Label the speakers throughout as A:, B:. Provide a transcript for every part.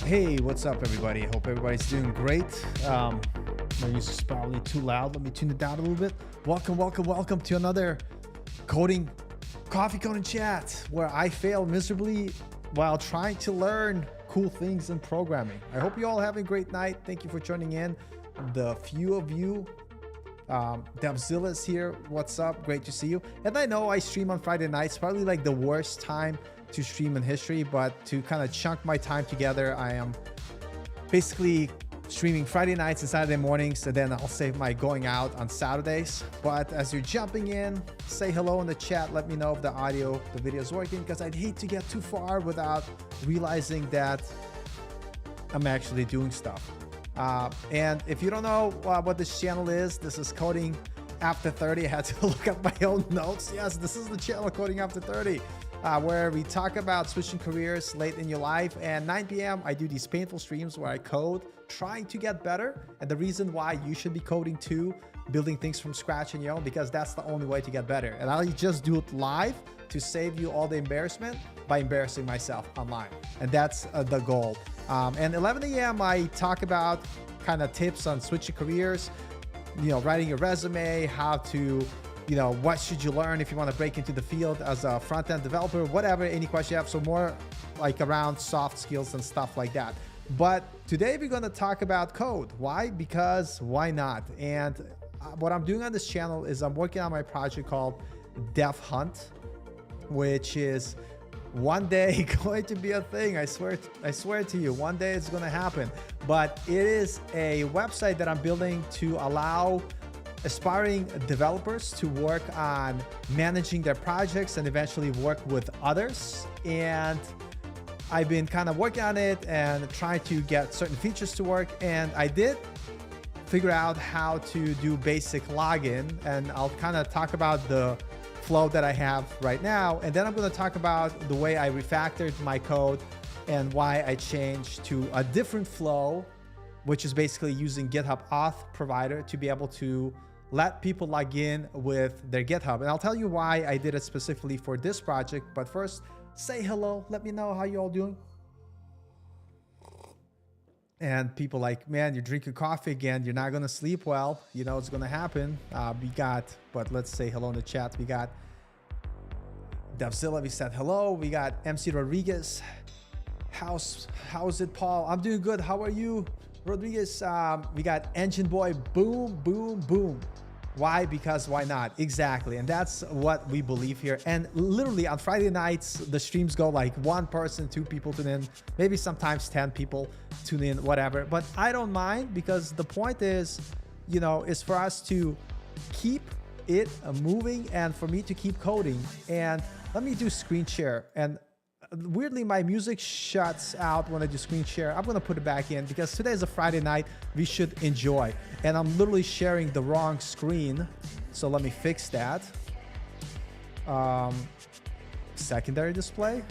A: Hey, what's up, everybody? Hope everybody's doing great. My music is probably too loud. Let me tune it down a little bit. Welcome to another coffee coding chat where I fail miserably while trying to learn cool things in programming. I hope you all having a great night. Thank you for joining in. The few of you, Devzilla's here. What's up? Great to see you. And I know I stream on Friday nights, probably like the worst time to stream in history, but to kind of chunk my time together, I am basically streaming Friday nights and Saturday mornings, and then I'll save my going out on Saturdays. But as you're jumping in, say hello in the chat. Let me know if the audio, the video is working, because I'd hate to get too far without realizing that I'm actually doing stuff. And if you don't know what this channel is, this is Coding After 30. I had to look up my own notes. Yes, this is the channel Coding After 30. Where we talk about switching careers late in your life. And 9 p.m. I do these painful streams where I code, trying to get better. And the reason why you should be coding too, building things from scratch in your own, because that's the only way to get better. And I'll just do it live to save you all the embarrassment by embarrassing myself online. And that's the goal. And 11 a.m. I talk about kind of tips on switching careers, writing your resume, how to what should you learn if you want to break into the field as a front-end developer, whatever, any question you have. So more like around soft skills and stuff like that. But today we're going to talk about code. Why? Because why not? And what I'm doing on this channel is I'm working on my project called Dev Hunt, which is one day going to be a thing. I swear to you, one day it's going to happen. But it is a website that I'm building to allow aspiring developers to work on managing their projects and eventually work with others. And I've been kind of working on it and trying to get certain features to work. And I did figure out how to do basic login. And I'll kind of talk about the flow that I have right now. And then I'm going to talk about the way I refactored my code and why I changed to a different flow, which is basically using GitHub Auth Provider to be able to let people log in with their GitHub. And I'll tell you why I did it specifically for this project. But first, say hello. Let me know how you all doing. And people like, man, you're drinking coffee again. You're not going to sleep well. You know it's going to happen. But let's say hello in the chat. We got Devzilla. We said hello. We got MC Rodriguez. How's it, Paul? I'm doing good. How are you, Rodriguez? We got Engine Boy. Boom. Why? Because why not? Exactly. And that's what we believe here. And literally on Friday nights, the streams go like 1 person, 2 people tune in, maybe sometimes 10 people tune in, whatever. But I don't mind, because the point is, is for us to keep it moving and for me to keep coding. And let me do screen share. And weirdly, my music shuts out when I do screen share. I'm going to put it back in because today is a Friday night. We should enjoy. And I'm literally sharing the wrong screen. So let me fix that. Secondary display.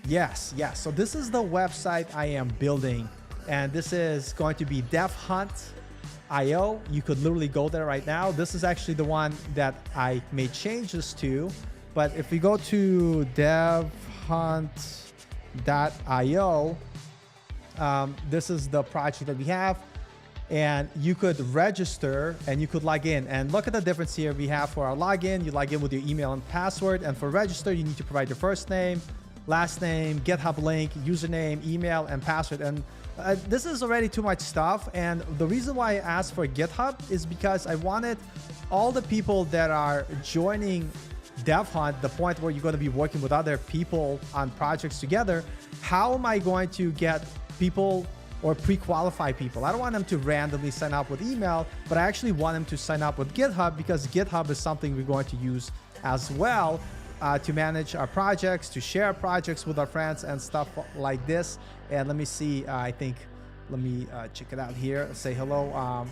A: Yes. So this is the website I am building. And this is going to be devhunt.io. You could literally go there right now. This is actually the one that I made changes to. But if we go to devhunt.io, this is the project that we have, and you could register and you could log in. And look at the difference here. We have for our login, you log in with your email and password, and for register, you need to provide your first name, last name, GitHub link, username, email, and password. And this is already too much stuff. And the reason why I asked for GitHub is because I wanted all the people that are joining Dev Hunt, the point where you're going to be working with other people on projects together. How am I going to get people or pre-qualify people? I don't want them to randomly sign up with email, but I actually want them to sign up with GitHub, because GitHub is something we're going to use as well to manage our projects, to share projects with our friends and stuff like this. And let me see, let me check it out here. Say hello.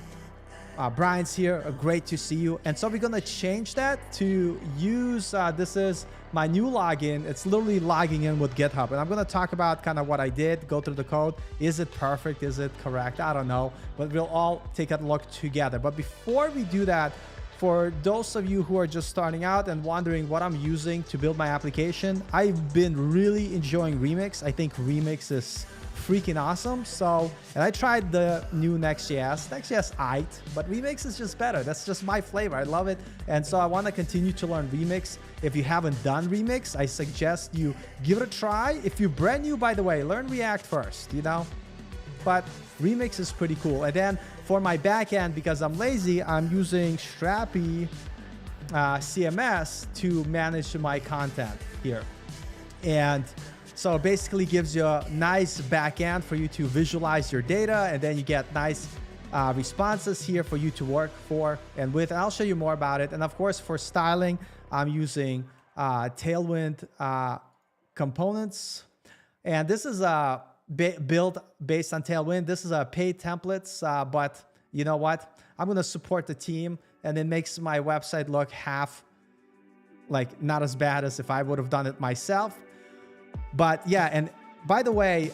A: Brian's here. Great to see you. And so we're going to change that to use, this is my new login. It's literally logging in with GitHub. And I'm going to talk about kind of what I did, go through the code. Is it perfect? Is it correct? I don't know. But we'll all take a look together. But before we do that, for those of you who are just starting out and wondering what I'm using to build my application, I've been really enjoying Remix. I think Remix is freaking awesome. So, and I tried the new Next.js. Next.js aight, but Remix is just better. That's just my flavor. I love it. And so I want to continue to learn Remix. If you haven't done Remix, I suggest you give it a try. If you're brand new, by the way, learn React first, you know? But Remix is pretty cool. And then for my backend, because I'm lazy, I'm using Strapi CMS to manage my content here. And so it basically gives you a nice backend for you to visualize your data, and then you get nice responses here for you to work for and with. And I'll show you more about it. And of course, for styling, I'm using Tailwind components. And this is a build based on Tailwind. This is a paid templates, but you know what? I'm going to support the team, and it makes my website look not as bad as if I would have done it myself. But yeah, and by the way,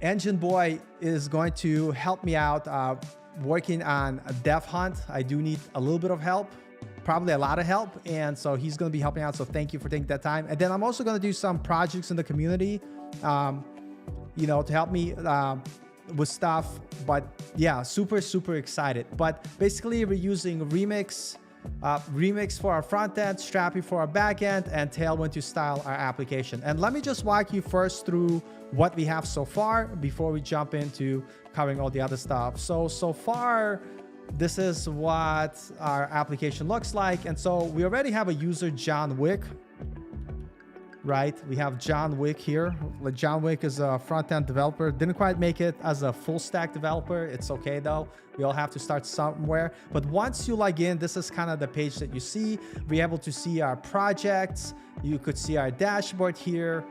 A: Engine Boy is going to help me out working on a dev hunt. I do need a little bit of help, probably a lot of help. And so he's going to be helping out. So thank you for taking that time. And then I'm also going to do some projects in the community, you know, to help me with stuff. But yeah, super, super excited. But basically we're using Remix for our front end, Strapi for our back end, and Tailwind to style our application. And let me just walk you first through what we have so far before we jump into covering all the other stuff. So far, this is what our application looks like. And so we already have a user, John Wick, right? We have John Wick here. John Wick is a front-end developer. Didn't quite make it as a full-stack developer. It's okay though. We all have to start somewhere. But once you log in, this is kind of the page that you see. We're able to see our projects. You could see our dashboard here.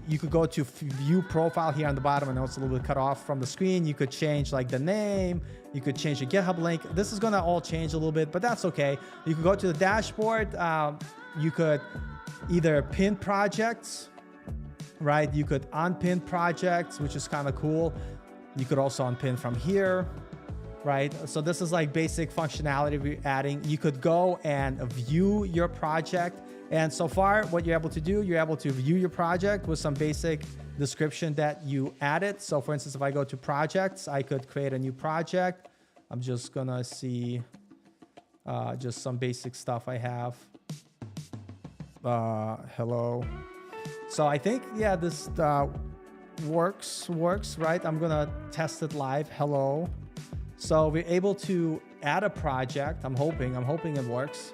A: You could go to view profile here on the bottom. I know it's a little bit cut off from the screen. You could change like the name. You could change the GitHub link. This is going to all change a little bit, but that's okay. You could go to the dashboard. You could either pin projects, right? You could unpin projects, which is kind of cool. You could also unpin from here, right? So this is like basic functionality we're adding. You could go and view your project. And so far, what you're able to do, you're able to view your project with some basic description that you added. So for instance, if I go to projects, I could create a new project. I'm just gonna see just some basic stuff I have. Hello. So I think, yeah, this works, right? I'm gonna test it live. Hello. So we're able to add a project. I'm hoping it works.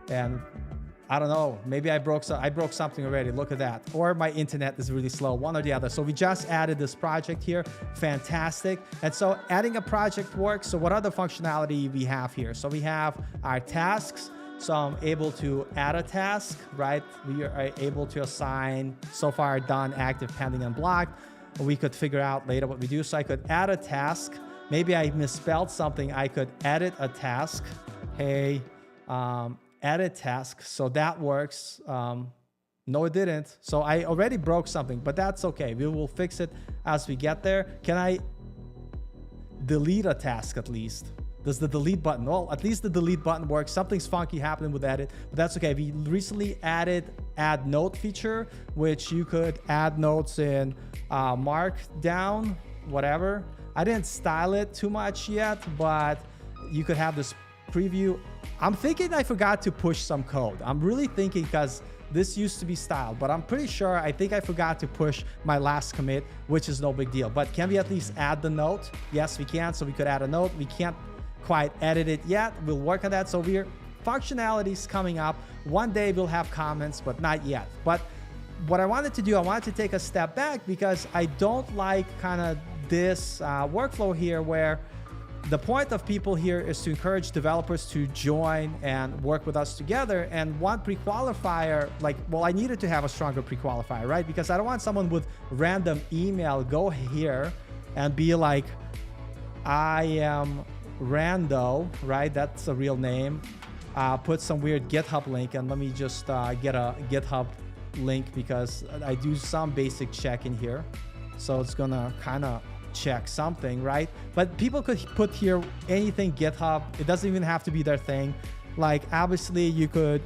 A: And I don't know, maybe I broke something already. Look at that. Or my internet is really slow, one or the other. So we just added this project here. Fantastic. And so adding a project works. So what other functionality we have here? So we have our tasks. So I'm able to add a task, right? We are able to assign so far done, active, pending, and blocked. We could figure out later what we do. So I could add a task. Maybe I misspelled something. I could edit a task. Hey, edit task. So that works. No, it didn't. So I already broke something, but that's okay. We will fix it as we get there. Can I delete a task at least? Does the delete button? Well, at least the delete button works. Something's funky happening with edit, but that's okay. We recently added add note feature, which you could add notes in Markdown, whatever. I didn't style it too much yet, but you could have this preview. I'm thinking I forgot to push some code. I'm really thinking because this used to be styled, but I'm pretty sure I think I forgot to push my last commit, which is no big deal. But can we at least add the note? Yes, we can. So we could add a note. We can't quite edit it yet. We'll work on that. So functionalities coming up. One day we'll have comments, but not yet. But what I wanted to do, I wanted to take a step back because I don't like kind of this workflow here where the point of people here is to encourage developers to join and work with us together. And one prequalifier, I needed to have a stronger prequalifier, right? Because I don't want someone with random email go here and be like, I am Rando, right? That's a real name. Put some weird GitHub link, and let me just get a GitHub link because I do some basic check in here. So it's gonna kind of check something, right? But people could put here anything GitHub. It doesn't even have to be their thing. Like obviously you could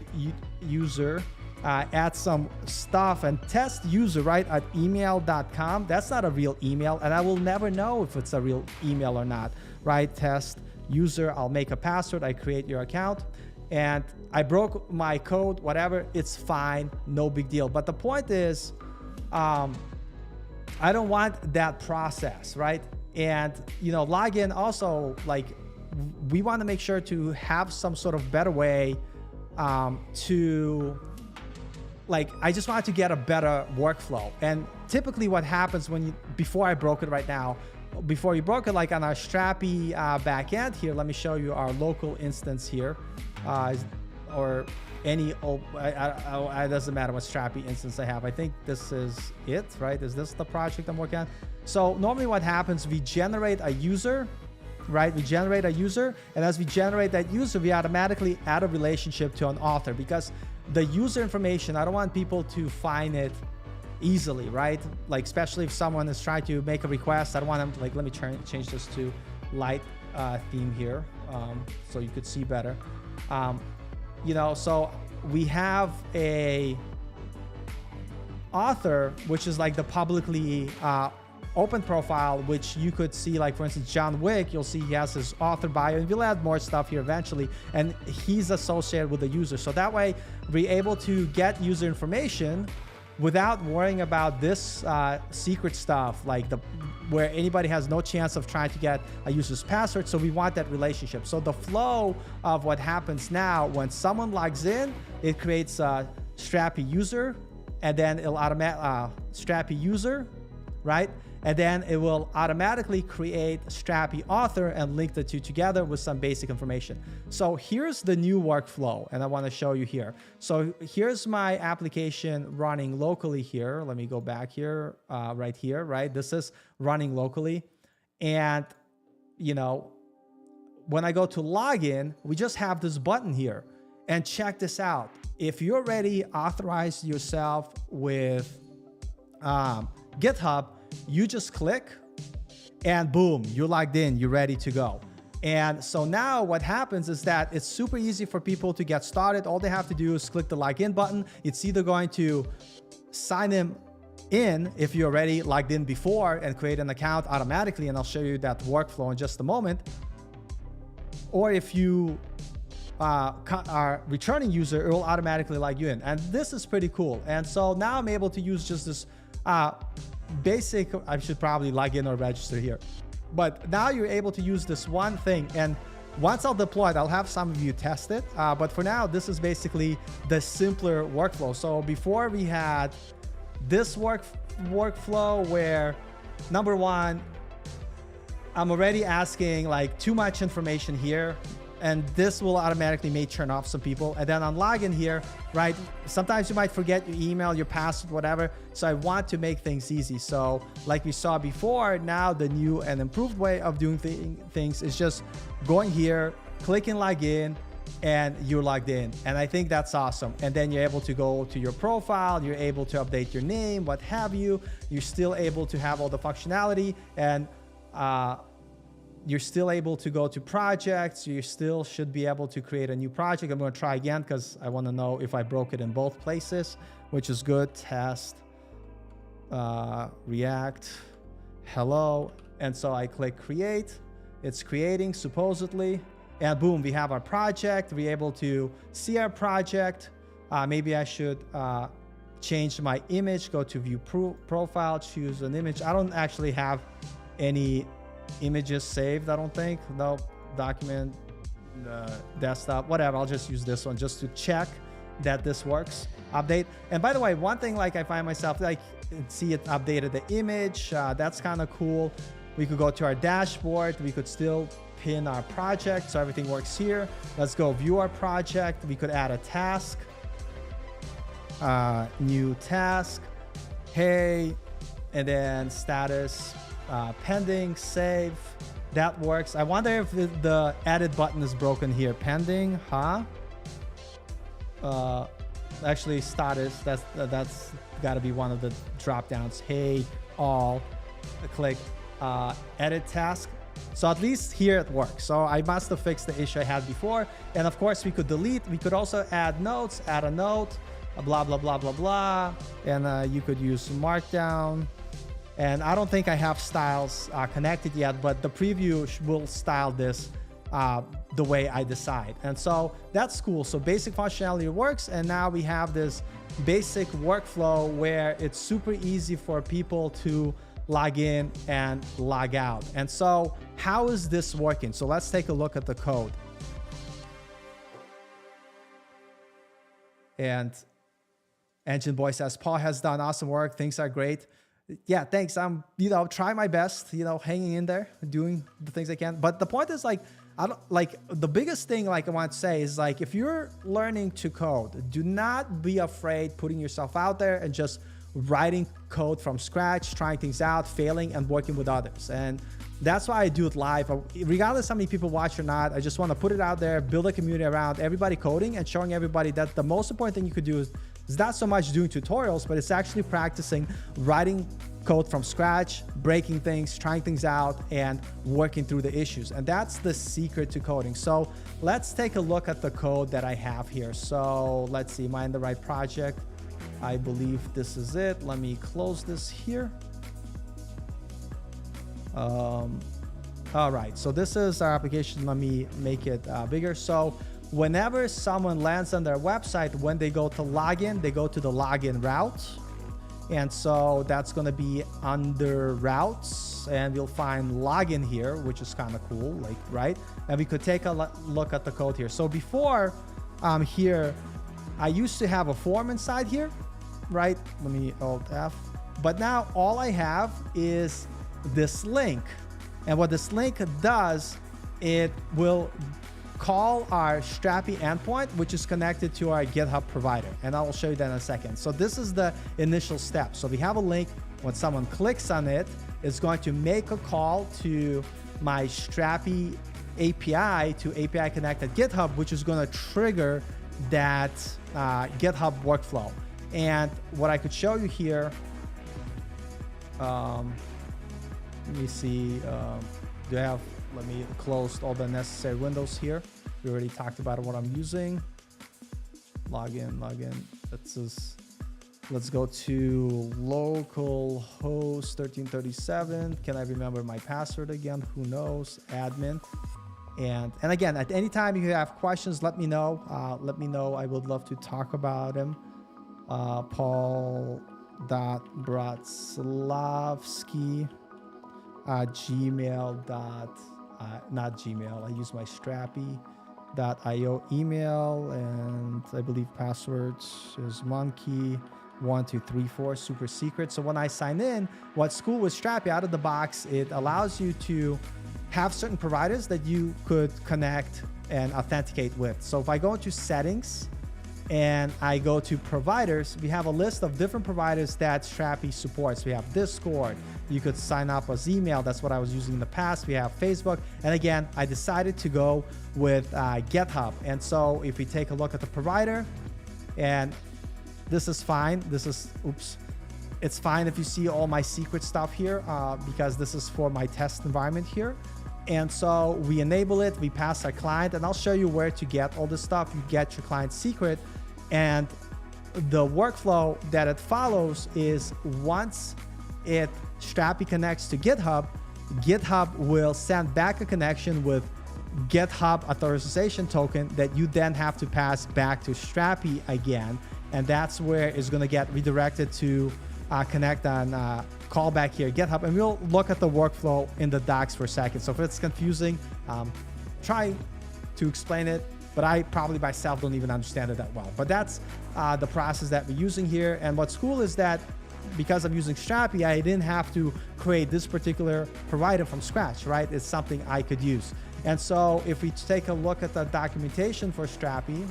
A: user add some stuff and test user, right, at email.com. That's not a real email, and I will never know if it's a real email or not, right? Test user, I'll make a password, I create your account, and I broke my code, whatever, it's fine, no big deal. But the point is, I don't want that process, right? And, you know, login also, like, we want to make sure to have some sort of better way to, like, I just wanted to get a better workflow. And typically what happens when you, before I broke it right now, before you broke it, like on our Strapi backend here, let me show you our local instance here, or any, it doesn't matter what Strapi instance I have. I think this is it, right? Is this the project I'm working on? So normally what happens, we generate a user, right? We generate a user, and as we generate that user, we automatically add a relationship to an author, because the user information, I don't want people to find it easily, right? Like, especially if someone is trying to make a request, I don't want them, like, let me change this to light theme here, so you could see better. You know, so we have a author, which is like the publicly open profile, which you could see, like, for instance, John Wick, you'll see he has his author bio, and we'll add more stuff here eventually, and he's associated with the user. So that way we're able to get user information without worrying about this secret stuff, like where anybody has no chance of trying to get a user's password. So we want that relationship. So the flow of what happens now, when someone logs in, it creates a Strapi user, and then it'll Strapi user, right? And then it will automatically create Strapi author and link the two together with some basic information. So here's the new workflow, and I want to show you here. So here's my application running locally here. Let me go back here, right here, right? This is running locally. And, you know, when I go to login, we just have this button here. And check this out. If you already authorized yourself with GitHub, you just click and boom, you're logged in, you're ready to go. And so now what happens is that it's super easy for people to get started. All they have to do is click the login button. It's either going to sign them in if you're already logged in before and create an account automatically, and I'll show you that workflow in just a moment. Or if you are returning user, it will automatically log you in. And this is pretty cool. And so now I'm able to use just this basic, I should probably log in or register here. But now you're able to use this one thing. And once I'll deploy it, I'll have some of you test it. But for now, this is basically the simpler workflow. So before we had this workflow where, number one, I'm already asking like too much information here, and this will automatically may turn off some people. And then on login here, right, sometimes you might forget your email, your password, whatever. So I want to make things easy. So like we saw before, now the new and improved way of doing things is just going here, clicking login, and you're logged in. And I think that's awesome. And then you're able to go to your profile, you're able to update your name, what have you. You're still able to have all the functionality, and you're still able to go to projects. You still should be able to create a new project. I'm going to try again because I want to know if I broke it in both places, which is good. Test, React, hello. And so I click create. It's creating supposedly. And boom, we have our project. We're able to see our project. Maybe I should change my image, go to view profile, choose an image. I don't actually have any images saved, I don't think. No, document, desktop, whatever. I'll just use this one just to check that this works. Update. And by the way, one thing, like I find myself, like, see it updated the image. That's kind of cool. We could go to our dashboard. We could still pin our project, so everything works here. Let's go view our project. We could add a task, new task, hey, and then status, pending, save. That works. I wonder if the edit button is broken here. Pending, huh? Actually, status, that's got to be one of the drop downs. Hey, all, click edit task. So at least here it works. So I must have fixed the issue I had before. And of course, we could delete. We could also add notes, add a note. blah, blah, blah, blah, blah. And you could use Markdown. And I don't think I have styles connected yet, but the preview will style this the way I decide. And so that's cool. So basic functionality works. And now we have this basic workflow where it's super easy for people to log in and log out. And so how is this working? So let's take a look at the code. And Engine Boy says, Paul has done awesome work. Things are great. Yeah, thanks. I'm, trying my best, hanging in there, doing the things I can. But the point is the biggest thing I want to say is if you're learning to code, do not be afraid putting yourself out there and just writing code from scratch, trying things out, failing, and working with others. And that's why I do it live. Regardless how many people watch or not, I just want to put it out there, build a community around everybody coding and showing everybody that the most important thing you could do is not so much doing tutorials, but it's actually practicing writing code from scratch, breaking things, trying things out, and working through the issues. And that's the secret to coding. So let's take a look at the code that I have here. So let's see, am I in the right project? I believe this is it. Let me close this here. All right, so this is our application. Let me make it bigger. So whenever someone lands on their website, when they go to login, they go to the login route. And so that's going to be under routes, and we'll find login here, which is kind of cool, right? And we could take a look at the code here. So before here, I used to have a form inside here, right? Let me Alt F. But now all I have is this link. And what this link does, it will call our Strapi endpoint, which is connected to our GitHub provider. And I will show you that in a second. So this is the initial step. So we have a link. When someone clicks on it, it's going to make a call to my Strapi API to API Connect at GitHub, which is going to trigger that GitHub workflow. And what I could show you here, let me see, let me close all the necessary windows here. We already talked about what I'm using. Login. Let's go to localhost 1337. Can I remember my password again? Who knows? Admin. And again, at any time you have questions, let me know. I would love to talk about them. Paul.bratslavsky gmail. Not Gmail. I use my Strapi.io email, and I believe passwords is monkey1234, super secret. So when I sign in, what's cool with Strapi out of the box, it allows you to have certain providers that you could connect and authenticate with. So if I go into settings and I go to providers, we have a list of different providers that Strapi supports. We have Discord. You could sign up as email. That's what I was using in the past. We have Facebook. And again, I decided to go with GitHub. And so if we take a look at the provider, and this is fine. It's fine if you see all my secret stuff here because this is for my test environment here. And so we enable it, we pass our client, and I'll show you where to get all this stuff. You get your client secret, and the workflow that it follows is once Strapi connects to GitHub, GitHub will send back a connection with GitHub authorization token that you then have to pass back to Strapi again. And that's where it's going to get redirected to connect on callback here, GitHub. And we'll look at the workflow in the docs for a second. So if it's confusing, try to explain it. But I probably myself don't even understand it that well. But that's the process that we're using here. And what's cool is that because I'm using Strapi, I didn't have to create this particular provider from scratch, right? It's something I could use. And so if we take a look at the documentation for Strapi,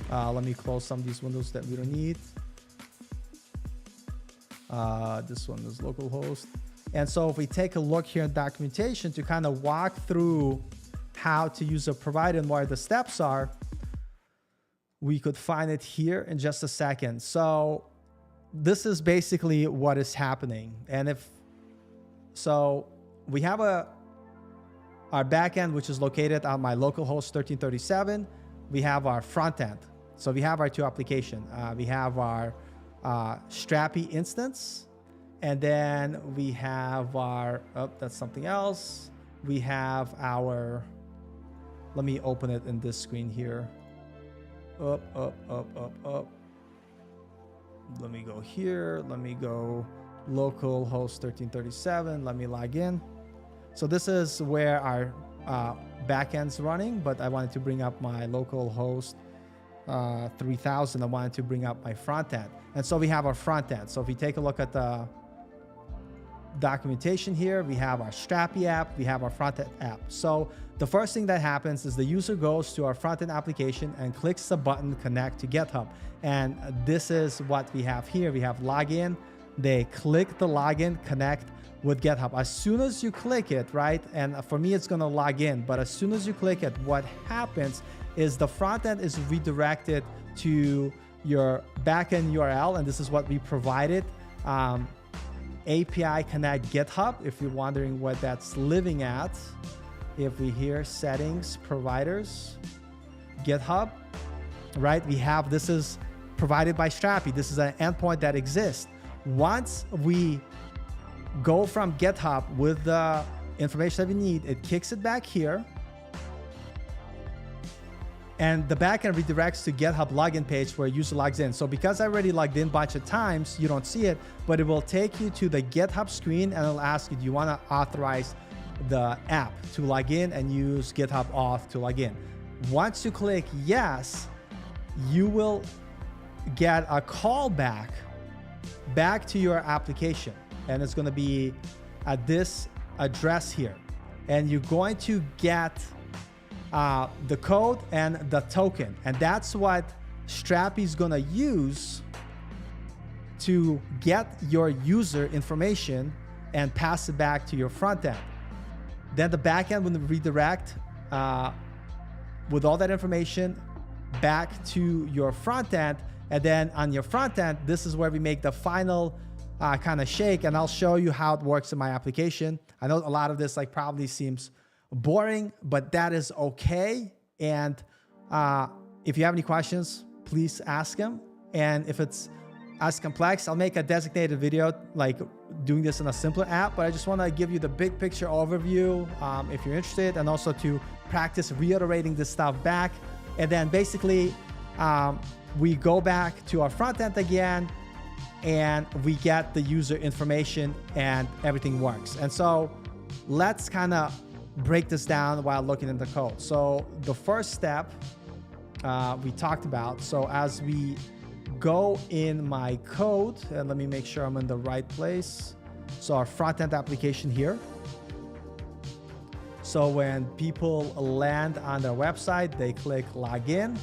A: let me close some of these windows that we don't need. This one is localhost. And so if we take a look here in documentation to kind of walk through how to use a provider and where the steps are, we could find it here in just a second. So this is basically what is happening. And we have our backend, which is located on my localhost 1337. We have our front end. So we have our two applications. We have our Strapi instance, and then we have our, oh, that's something else. We have our, let me open it in this screen here. Up. Let me go here. Let me go local host 1337. Let me log in. So this is where our backend's running, but I wanted to bring up my local host 3000. I wanted to bring up my front end. And so we have our front end. So if we take a look at the documentation here, we have our Strapi app, we have our front end app. So the first thing that happens is the user goes to our front end application and clicks the button connect to GitHub. And this is what we have here. We have login. They click the login connect with GitHub. As soon as you click it, right? And for me, it's going to log in. But as soon as you click it, what happens is the front end is redirected to your backend URL. And this is what we provided. API connect GitHub, if you're wondering what that's living at. If we hear settings, providers, GitHub, right? We have, this is provided by Strapi. This is an endpoint that exists. Once we go from GitHub with the information that we need, it kicks it back here. And the backend redirects to GitHub login page where user logs in. So because I already logged in a bunch of times, you don't see it, but it will take you to the GitHub screen and it'll ask you, do you want to authorize the app to log in and use GitHub Auth to log in? Once you click yes, you will get a callback back to your application. And it's going to be at this address here. And you're going to get the code and the token. And that's what Strapi is going to use to get your user information and pass it back to your front end. Then the back end will redirect with all that information back to your front end. And then on your front end, this is where we make the final kind of shake. And I'll show you how it works in my application. I know a lot of this probably seems boring, but that is okay. And if you have any questions, please ask them. And if it's as complex, I'll make a designated video doing this in a simpler app, but I just want to give you the big picture overview if you're interested, and also to practice reiterating this stuff back. And then basically we go back to our front end again and we get the user information and everything works. And so let's kind of break this down while looking at the code. So the first step we talked about. So as we go in my code, and let me make sure I'm in the right place. So our front-end application here. So when people land on their website, they click login.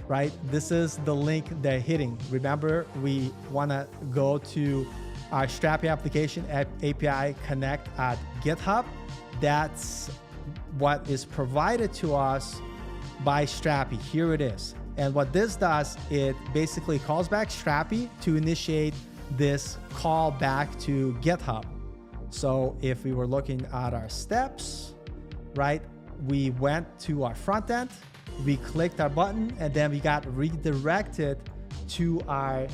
A: Right? This is the link they're hitting. Remember, we want to go to our Strapi application at API connect at GitHub. That's what is provided to us by Strapi. Here it is. And what this does, it basically calls back Strapi to initiate this call back to GitHub. So if we were looking at our steps, right, we went to our front end, we clicked our button, and then we got redirected to our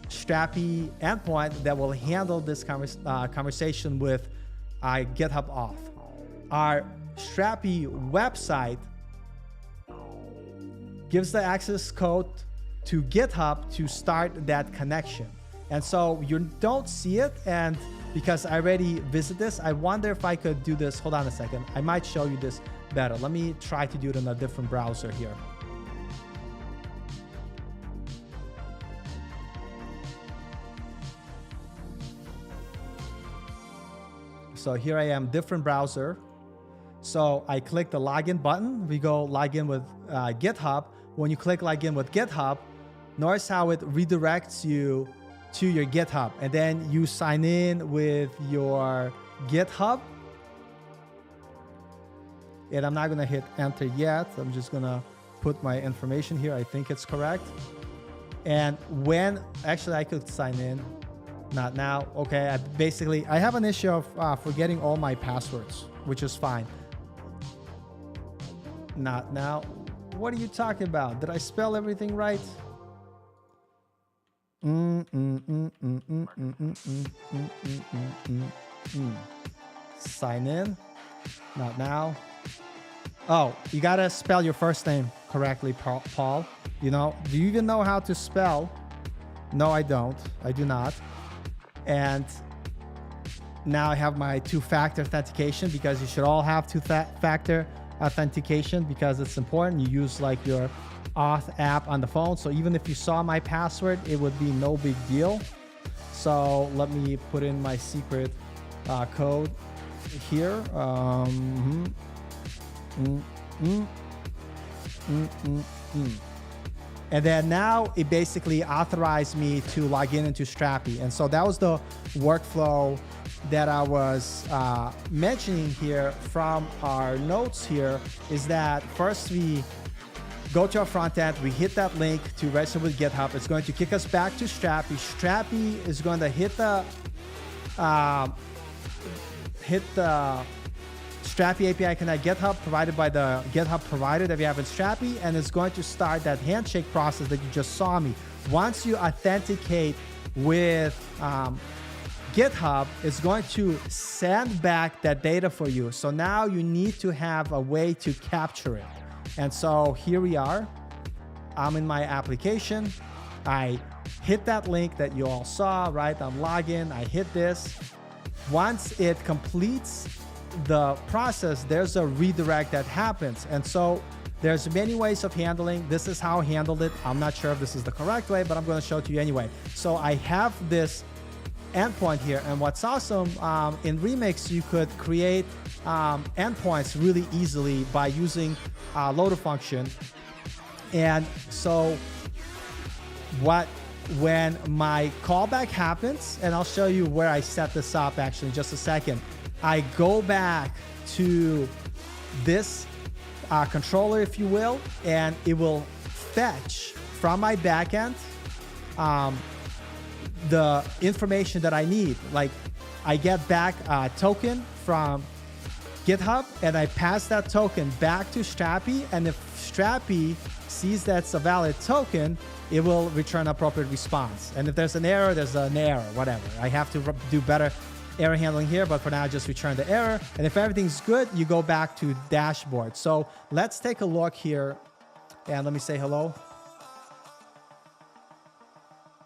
A: Strapi endpoint that will handle this conversation with GitHub Auth. Our Strapi website gives the access code to GitHub to start that connection. And so you don't see it, and because I already visited this, I wonder if I could do this. Hold on a second. I might show you this better. Let me try to do it in a different browser here. So here I am, different browser. So I click the login button. We go login with GitHub. When you click login with GitHub, notice how it redirects you to your GitHub. And then you sign in with your GitHub. And I'm not going to hit enter yet. I'm just going to put my information here. I think it's correct. And when, actually I could sign in. Not now. Okay, I have an issue of forgetting all my passwords, which is fine. Not now. What are you talking about? Did I spell everything right? Sign in. Not now. Oh, you gotta spell your first name correctly, Paul. You know, do you even know how to spell? No, I don't. I do not. And now I have my two-factor authentication, because you should all have two-factor authentication because it's important. You use like your Auth app on the phone. So even if you saw my password, it would be no big deal. So let me put in my secret code here. And then now it basically authorized me to log in into Strapi. And so that was the workflow that I was mentioning here from our notes here, is that first we go to our front end, we hit that link to register with GitHub. It's going to kick us back to Strapi. Strapi is going to hit the Strapi API Connect GitHub provided by the GitHub provider that we have in Strapi, and it's going to start that handshake process that you just saw me. Once you authenticate with GitHub, it's going to send back that data for you. So now you need to have a way to capture it. And so here we are. I'm in my application. I hit that link that you all saw, right? I'm login. I hit this. Once it completes the process, there's a redirect that happens. And so there's many ways of handling. This is how I handled it. I'm not sure if this is the correct way, but I'm going to show it to you anyway. So I have this endpoint here. And what's awesome, in Remix, you could create endpoints really easily by using loader function. And so when my callback happens, and I'll show you where I set this up actually in just a second, I go back to this controller, if you will, and it will fetch from my backend the information that I need. Like I get back a token from GitHub, and I pass that token back to Strapi, and if Strapi sees that's a valid token, it will return appropriate response. And if there's an error, there's an error, whatever. I have to do better error handling here, but for now, just return the error. And if everything's good, you go back to dashboard. So let's take a look here, and let me say hello.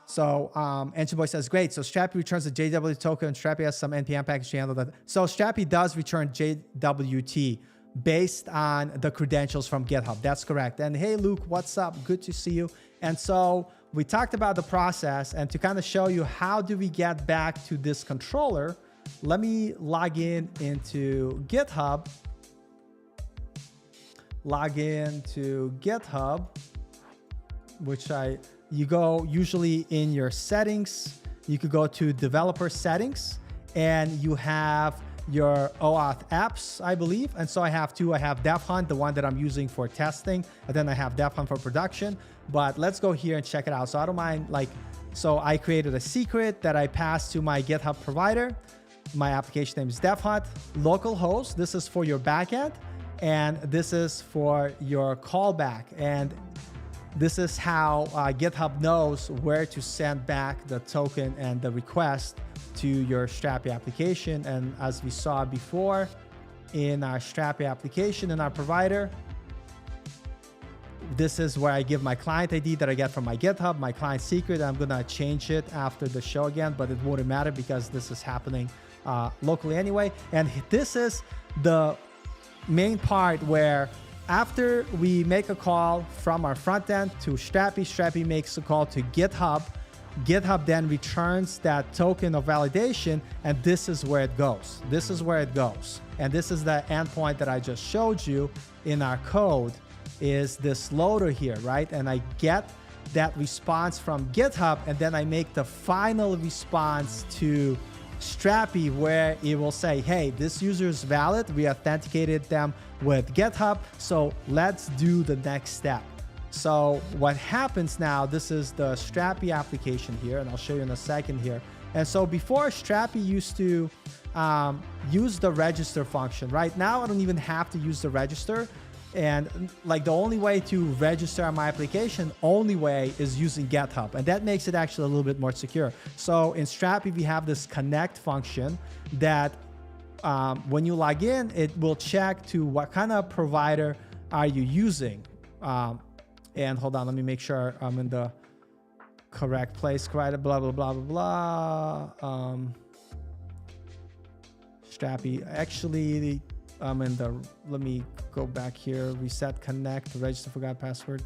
A: So Engine Boy says, great. So Strapi returns the JWT token, and Strapi has some NPM package to handle that. So Strapi does return JWT based on the credentials from GitHub. That's correct. And hey, Luke, what's up? Good to see you. And so we talked about the process, and to kind of show you how do we get back to this controller, let me log in into GitHub. Log in to GitHub, which you go usually in your settings. You could go to developer settings, and you have your OAuth apps, I believe. And so I have two. I have DevHunt, the one that I'm using for testing, and then I have DevHunt for production. But let's go here and check it out. So I don't mind, so I created a secret that I passed to my GitHub provider. My application name is DevHunt. Localhost, this is for your backend, and this is for your callback. And this is how GitHub knows where to send back the token and the request to your Strapi application. And as we saw before in our Strapi application in our provider, this is where I give my client ID that I get from my GitHub, my client secret. I'm gonna change it after the show again, but it won't matter because this is happening locally anyway. And this is the main part where after we make a call from our front end to Strapi, Strapi makes a call to GitHub. GitHub then returns that token of validation, and this is where it goes. This is where it goes. And this is the endpoint that I just showed you in our code, is this loader here, right? And I get that response from GitHub, and then I make the final response to Strapi where it will say, hey, this user is valid. We authenticated them with GitHub. So let's do the next step. So what happens now, this is the Strapi application here, and I'll show you in a second here. And so before, Strapi used to use the register function. Right now, I don't even have to use the register. And like the only way to register on my application, only way is using GitHub. And that makes it actually a little bit more secure. So in Strapi, we have this connect function that when you log in, it will check to what kind of provider are you using. And hold on, let me make sure I'm in the correct place. Blah, blah, blah, blah, blah. Strapi, actually, I'm in the, let me go back here, reset, connect, register, forgot password.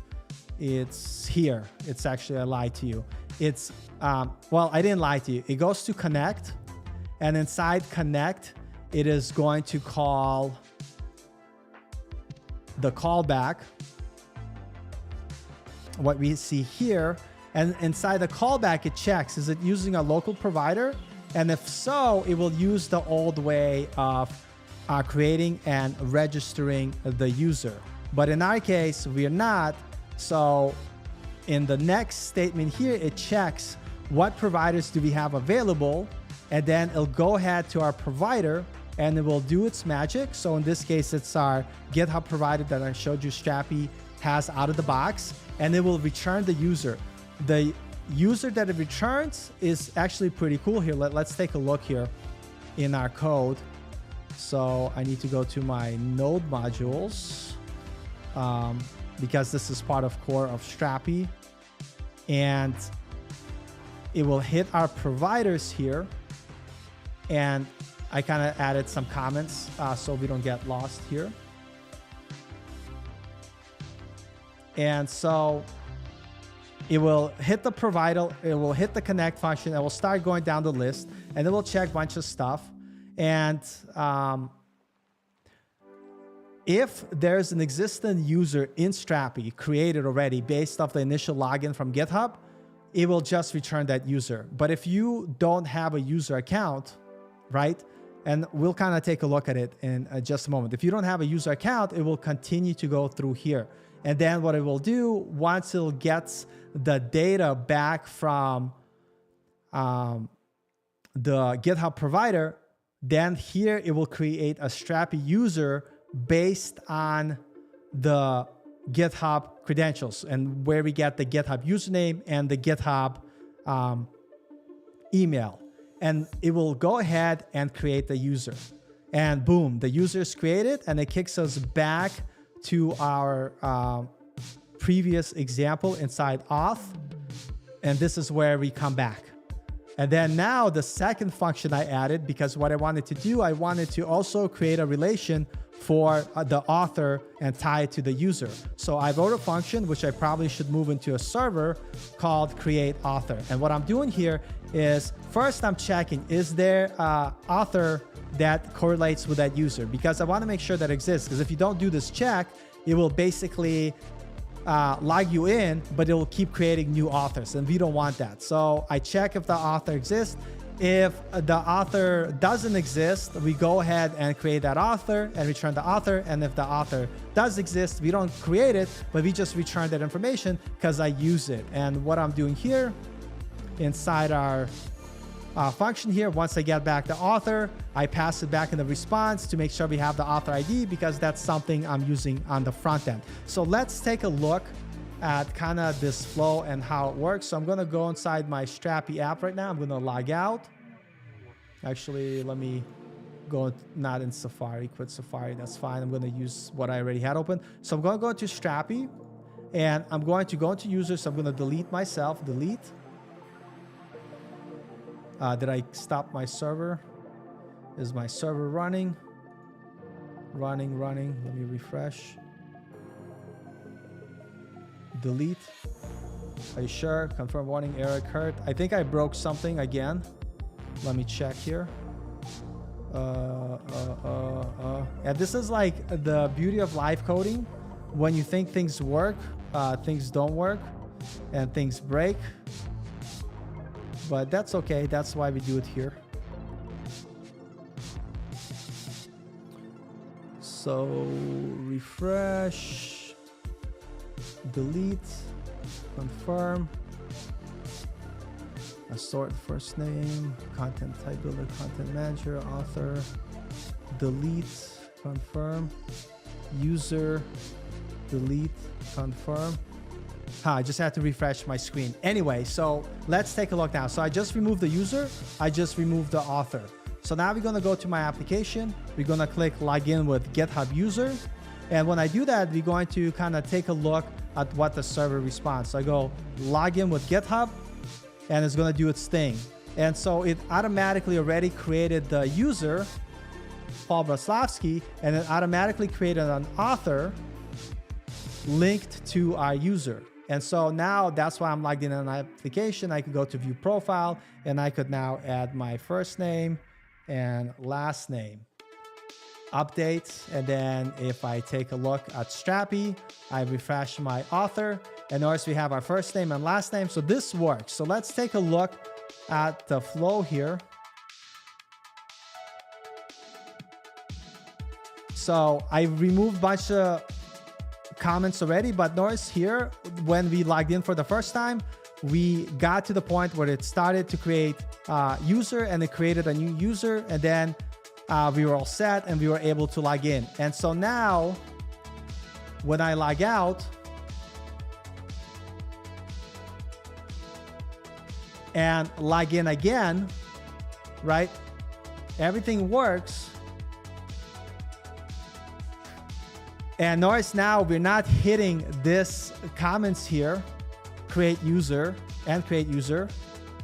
A: It's here. It's actually, I lied to you. It's, well, I didn't lie to you. It goes to connect, and inside connect, it is going to call the callback, what we see here. And inside the callback, it checks, is it using a local provider? And if so, it will use the old way of creating and registering the user. But in our case, we are not. So in the next statement here, it checks what providers do we have available, and then it'll go ahead to our provider and it will do its magic. So in this case, it's our GitHub provider that I showed you Strapi has out of the box, and it will return the user. The user that it returns is actually pretty cool here. Let's take a look here in our code. So I need to go to my node modules because this is part of core of Strapi, and it will hit our providers here. And I kind of added some comments so we don't get lost here. And so it will hit the provider, it will hit the connect function, it will start going down the list, and it will check a bunch of stuff. And if there's an existing user in Strapi created already based off the initial login from GitHub, it will just return that user. But if you don't have a user account, right? And we'll kind of take a look at it in just a moment. If you don't have a user account, it will continue to go through here. And then what it will do, once it gets the data back from the GitHub provider, then here it will create a Strapi user based on the GitHub credentials and where we get the GitHub username and the GitHub email. And it will go ahead and create the user. And boom, the user is created, and it kicks us back to our previous example inside auth. And this is where we come back. And then now the second function I added, because what I wanted to do, I wanted to also create a relation for the author and tie it to the user. So I wrote a function, which I probably should move into a server, called create author. And what I'm doing here is first I'm checking, is there an author that correlates with that user? Because I want to make sure that exists. Because if you don't do this check, it will basically log you in, but it will keep creating new authors, and we don't want that. So I check if the author exists. If the author doesn't exist, we go ahead and create that author and return the author. And if the author does exist, we don't create it, but we just return that information because I use it. And what I'm doing here inside our function here, once I get back the author, I pass it back in the response to make sure we have the author ID, because that's something I'm using on the front end. So let's take a look at kind of this flow and how it works. So I'm going to go inside my Strapi app right now. I'm going to log out. Actually, let me go not in Safari, quit Safari. That's fine. I'm going to use what I already had open. So I'm going to go to Strapi, and I'm going to go into users. So I'm going to delete myself, delete. Did I stop my server? Is my server running? Running. Let me refresh. Delete. Are you sure? Confirm warning, error occurred. I think I broke something again. Let me check here. Yeah, this is like the beauty of live coding. When you think things work, things don't work and things break. But that's okay. That's why we do it here. So refresh, delete, confirm, sort first name, content type builder, content manager, author, delete, confirm. user, delete, confirm. I just had to refresh my screen. Anyway, so let's take a look now. So I just removed the user. I just removed the author. So now we're going to go to my application. We're going to click login with GitHub user. And when I do that, we're going to kind of take a look at what the server responds. So I go login with GitHub, and it's going to do its thing. And so it automatically already created the user, Paul Braslavsky, and it automatically created an author linked to our user. And so now that's why I'm logged in an application. I could go to view profile, and I could now add my first name and last name. Update, and then if I take a look at Strapi, I refresh my author, and notice we have our first name and last name. So this works. So let's take a look at the flow here. So I removed a bunch of comments already, but notice here, when we logged in for the first time, we got to the point where it started to create user, and it created a new user, and then we were all set and we were able to log in. And so now when I log out and log in again, right, everything works. And notice now we're not hitting this comments here, create user and create user.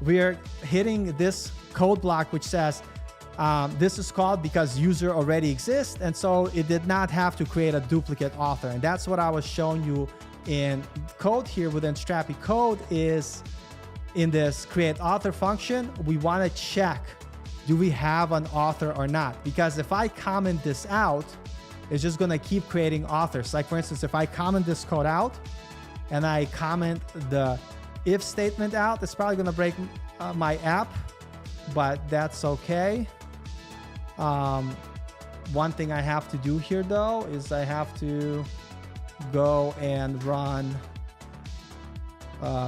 A: We're hitting this code block which says this is called because user already exists, and so it did not have to create a duplicate author. And that's what I was showing you in code here within Strapi code. Is in this create author function, we want to check, do we have an author or not? Because if I comment this out, it's just going to keep creating authors. Like for instance, if I comment this code out and I comment the if statement out, it's probably going to break my app, but that's okay. One thing I have to do here though is I have to go and run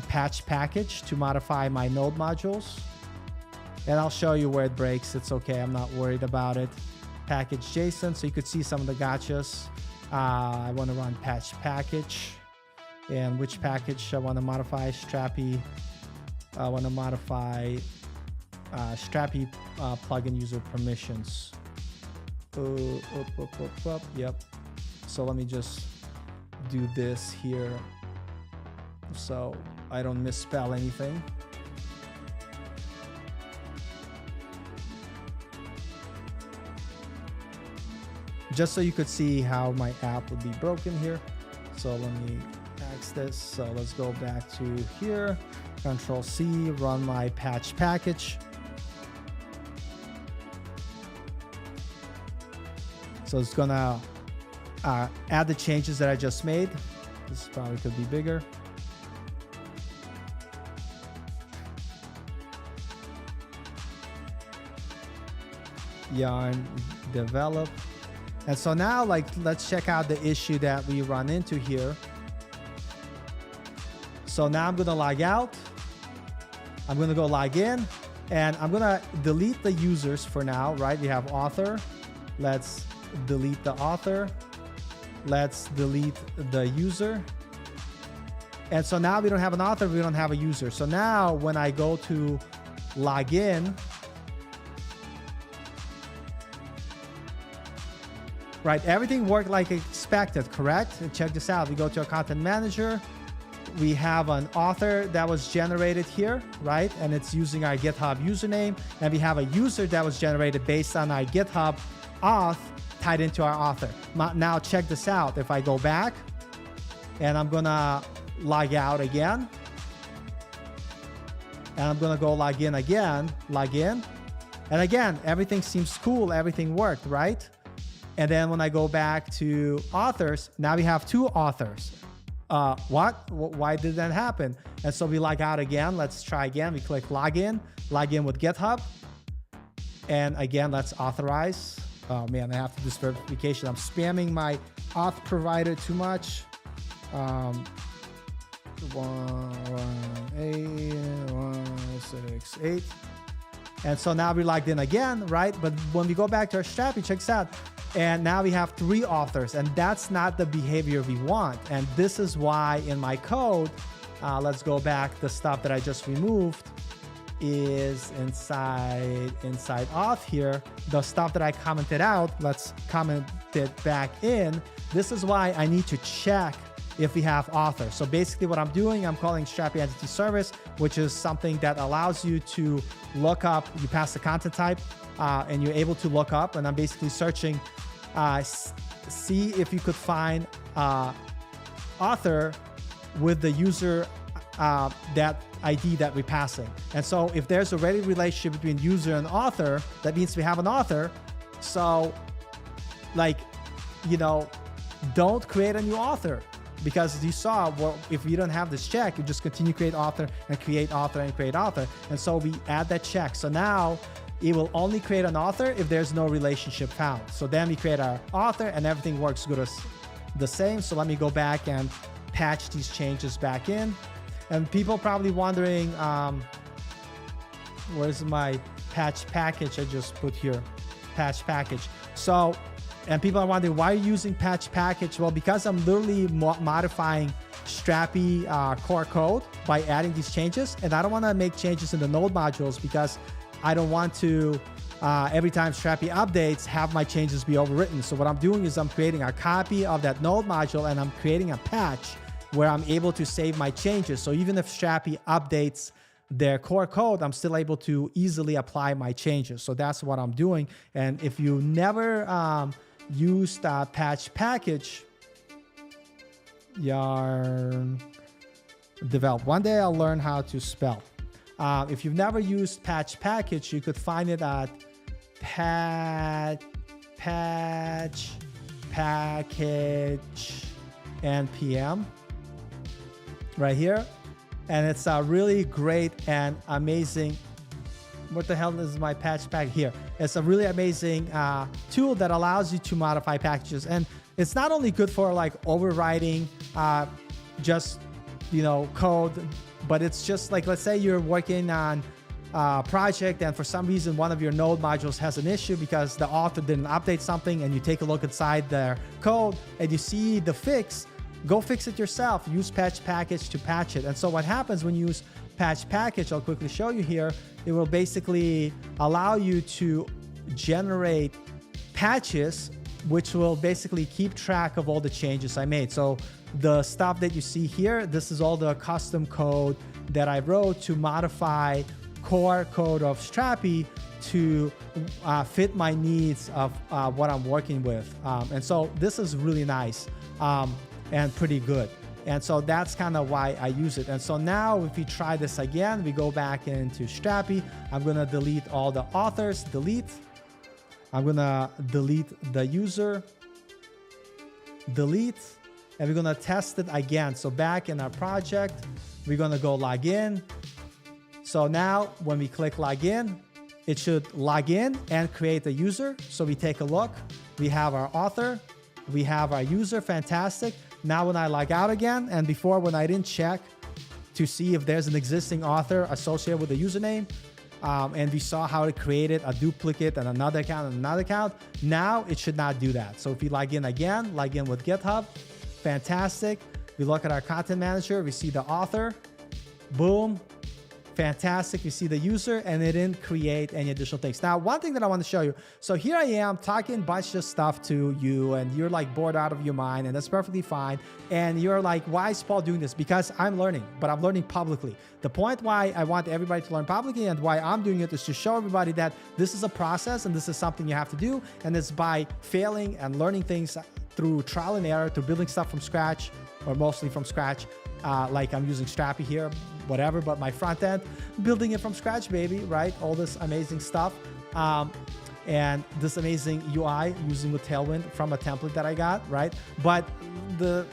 A: patch package to modify my node modules, and I'll show you where it breaks. It's okay, I'm not worried about it. Package JSON, so you could see some of the gotchas. I want to run patch package, and which package I want to modify? Strapi. I want to modify Strapi plugin user permissions. Yep. So let me just do this here so I don't misspell anything. Just so you could see how my app would be broken here. So let me X this. So let's go back to here. Control C, run my patch package. So it's gonna add the changes that I just made. This probably could be bigger. Yarn develop. And so now, like, let's check out the issue that we run into here. So now I'm gonna log out. I'm gonna go log in, and I'm gonna delete the users for now, right? We have author. Let's delete the author. Let's delete the user. And so now we don't have an author, we don't have a user. So now when I go to log in, right, everything worked like expected, correct? And check this out. We go to our content manager. We have an author that was generated here, right? And it's using our GitHub username. And we have a user that was generated based on our GitHub auth tied into our author. Now check this out. If I go back and I'm gonna log out again, and I'm gonna go log in again, log in. And again, everything seems cool. Everything worked, right? And then when I go back to authors, now we have two authors. What? Why did that happen? And so we log out again. Let's try again. We click login with GitHub. And again, let's authorize. Oh man, I have to do this verification. I'm spamming my auth provider too much. 118.168. And so now we logged in again, right? But when we go back to our Strapi, check this out. And now we have 3 authors, and that's not the behavior we want. And this is why in my code, let's go back, the stuff that I just removed is inside auth here. The stuff that I commented out, let's comment it back in. This is why I need to check if we have author. So basically what I'm doing, I'm calling Strapi Entity Service, which is something that allows you to look up, you pass the content type, and you're able to look up, and I'm basically searching, see if you could find author with the user that ID that we're passing. And so if there's already a relationship between user and author, that means we have an author. So like, you know, don't create a new author, because as you saw, well, if you don't have this check, you just continue to create author and create author and create author. And so we add that check. So now it will only create an author if there's no relationship found. So then we create our author and everything works good as the same. So let me go back and patch these changes back in. And people probably wondering, where's my patch package I just put here? Patch package. So, and people are wondering, why are you using patch package? Well, because I'm literally modifying Strapi core code by adding these changes. And I don't want to make changes in the node modules because I don't want to, every time Strapi updates, have my changes be overwritten. So what I'm doing is I'm creating a copy of that node module, and I'm creating a patch where I'm able to save my changes. So even if Strapi updates their core code, I'm still able to easily apply my changes. So that's what I'm doing. And if you never used patch package, yarn develop. One day I'll learn how to spell. If you've never used patch package, you could find it at patch package npm right here. And it's a really great and amazing, what the hell is my patch pack here? It's a really amazing tool that allows you to modify packages. And it's not only good for like overriding just, you know, code, but it's just like, let's say you're working on a project and for some reason one of your node modules has an issue because the author didn't update something, and you take a look inside their code and you see the fix. Go fix it yourself. Use patch package to patch it. And so what happens when you use patch package, I'll quickly show you here, it will basically allow you to generate patches which will basically keep track of all the changes I made. So the stuff that you see here, this is all the custom code that I wrote to modify core code of Strapi to fit my needs of what I'm working with. And so this is really nice. And pretty good. And so that's kind of why I use it. And so now if we try this again, we go back into Strapi. I'm going to delete all the authors, delete. I'm going to delete the user, delete, and we're going to test it again. So back in our project, we're going to go log in. So now when we click login, it should log in and create a user. So we take a look, we have our author, we have our user, fantastic. Now when I log out again, and before when I didn't check to see if there's an existing author associated with the username, and we saw how it created a duplicate and another account and another account, now it should not do that. So if we log in again, log in with GitHub, fantastic. We look at our content manager, we see the author, boom, fantastic. You see the user, and it didn't create any additional things. Now, one thing that I want to show you. So here I am talking a bunch of stuff to you, and you're like bored out of your mind, and that's perfectly fine. And you're like, why is Paul doing this? Because I'm learning, but I'm learning publicly. The point why I want everybody to learn publicly and why I'm doing it is to show everybody that this is a process and this is something you have to do. And it's by failing and learning things through trial and error, through building stuff from scratch, or mostly from scratch. Like I'm using Strapi here, whatever, but my front end, building it from scratch, baby, right? All this amazing stuff. And this amazing UI using with Tailwind from a template that I got, right? But the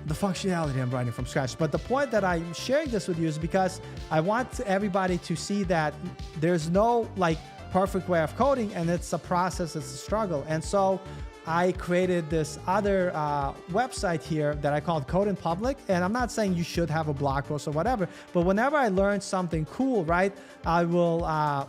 A: functionality I'm writing from scratch. But the point that I'm sharing this with you is because I want everybody to see that there's no like perfect way of coding, and it's a process, it's a struggle. And so I created this other website here that I called Code in Public. And I'm not saying you should have a blog post or whatever, but whenever I learn something cool, right, I will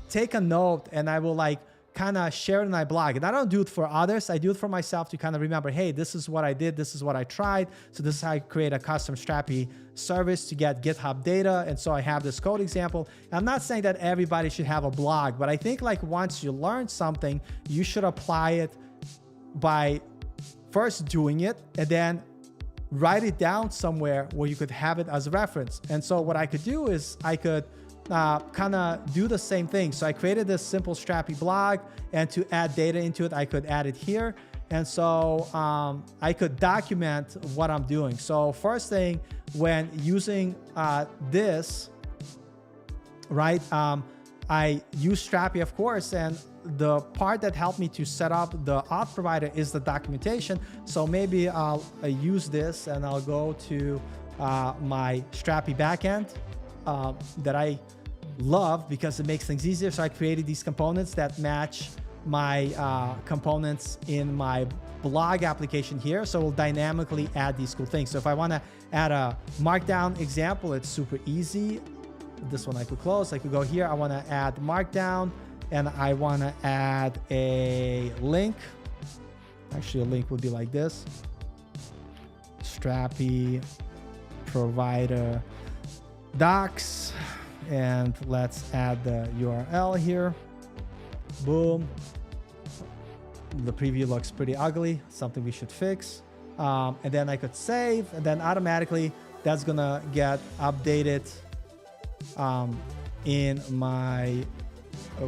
A: take a note and I will like kind of share it in my blog. And I don't do it for others. I do it for myself to kind of remember, hey, this is what I did. This is what I tried. So this is how I create a custom Strapi service to get GitHub data. And so I have this code example. And I'm not saying that everybody should have a blog, but I think like once you learn something, you should apply it by first doing it and then write it down somewhere where you could have it as a reference. And so what I could do is I could kind of do the same thing. So I created this simple Strapi blog, and to add data into it, I could add it here. And so I could document what I'm doing. So first thing, when using this, right, I use Strapi, of course, and the part that helped me to set up the auth provider is the documentation. So maybe I'll use this and I'll go to my Strapi backend that I love because it makes things easier. So I created these components that match my components in my blog application here. So we'll dynamically add these cool things. So if I want to add a markdown example, it's super easy. This one I could close. I could go here. I want to add markdown and I want to add a link. Actually, a link would be like this. Strapi Provider docs. And let's add the URL here. Boom. The preview looks pretty ugly, something we should fix. And then I could save, and then automatically that's gonna get updated in my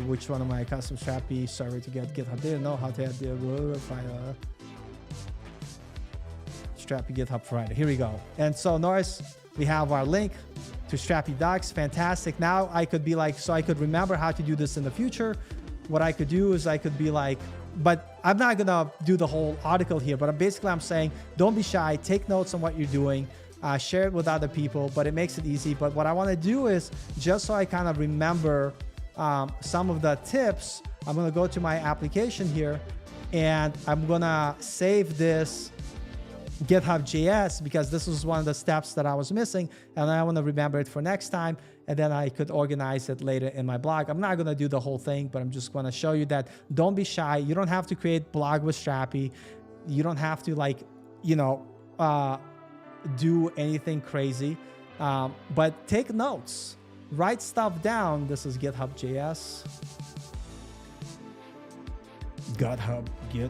A: which one of my custom Strapi server to get GitHub data. Know how to add the Strapi GitHub Provider. Here we go. And so notice we have our link to Strapi docs. Fantastic. Now I could be like, so I could remember how to do this in the future. What I could do is I could be like, but I'm not gonna do the whole article here, but basically I'm saying, don't be shy, take notes on what you're doing, share it with other people, but it makes it easy. But what I wanna do is, just so I kind of remember some of the tips, I'm gonna go to my application here and I'm gonna save this GitHub.js because this was one of the steps that I was missing, and I want to remember it for next time, and then I could organize it later in my blog. I'm not going to do the whole thing, but I'm just going to show you that don't be shy. You don't have to create blog with Strapi. You don't have to like, you know, do anything crazy, but take notes, write stuff down. This is GitHub.js. GitHub.js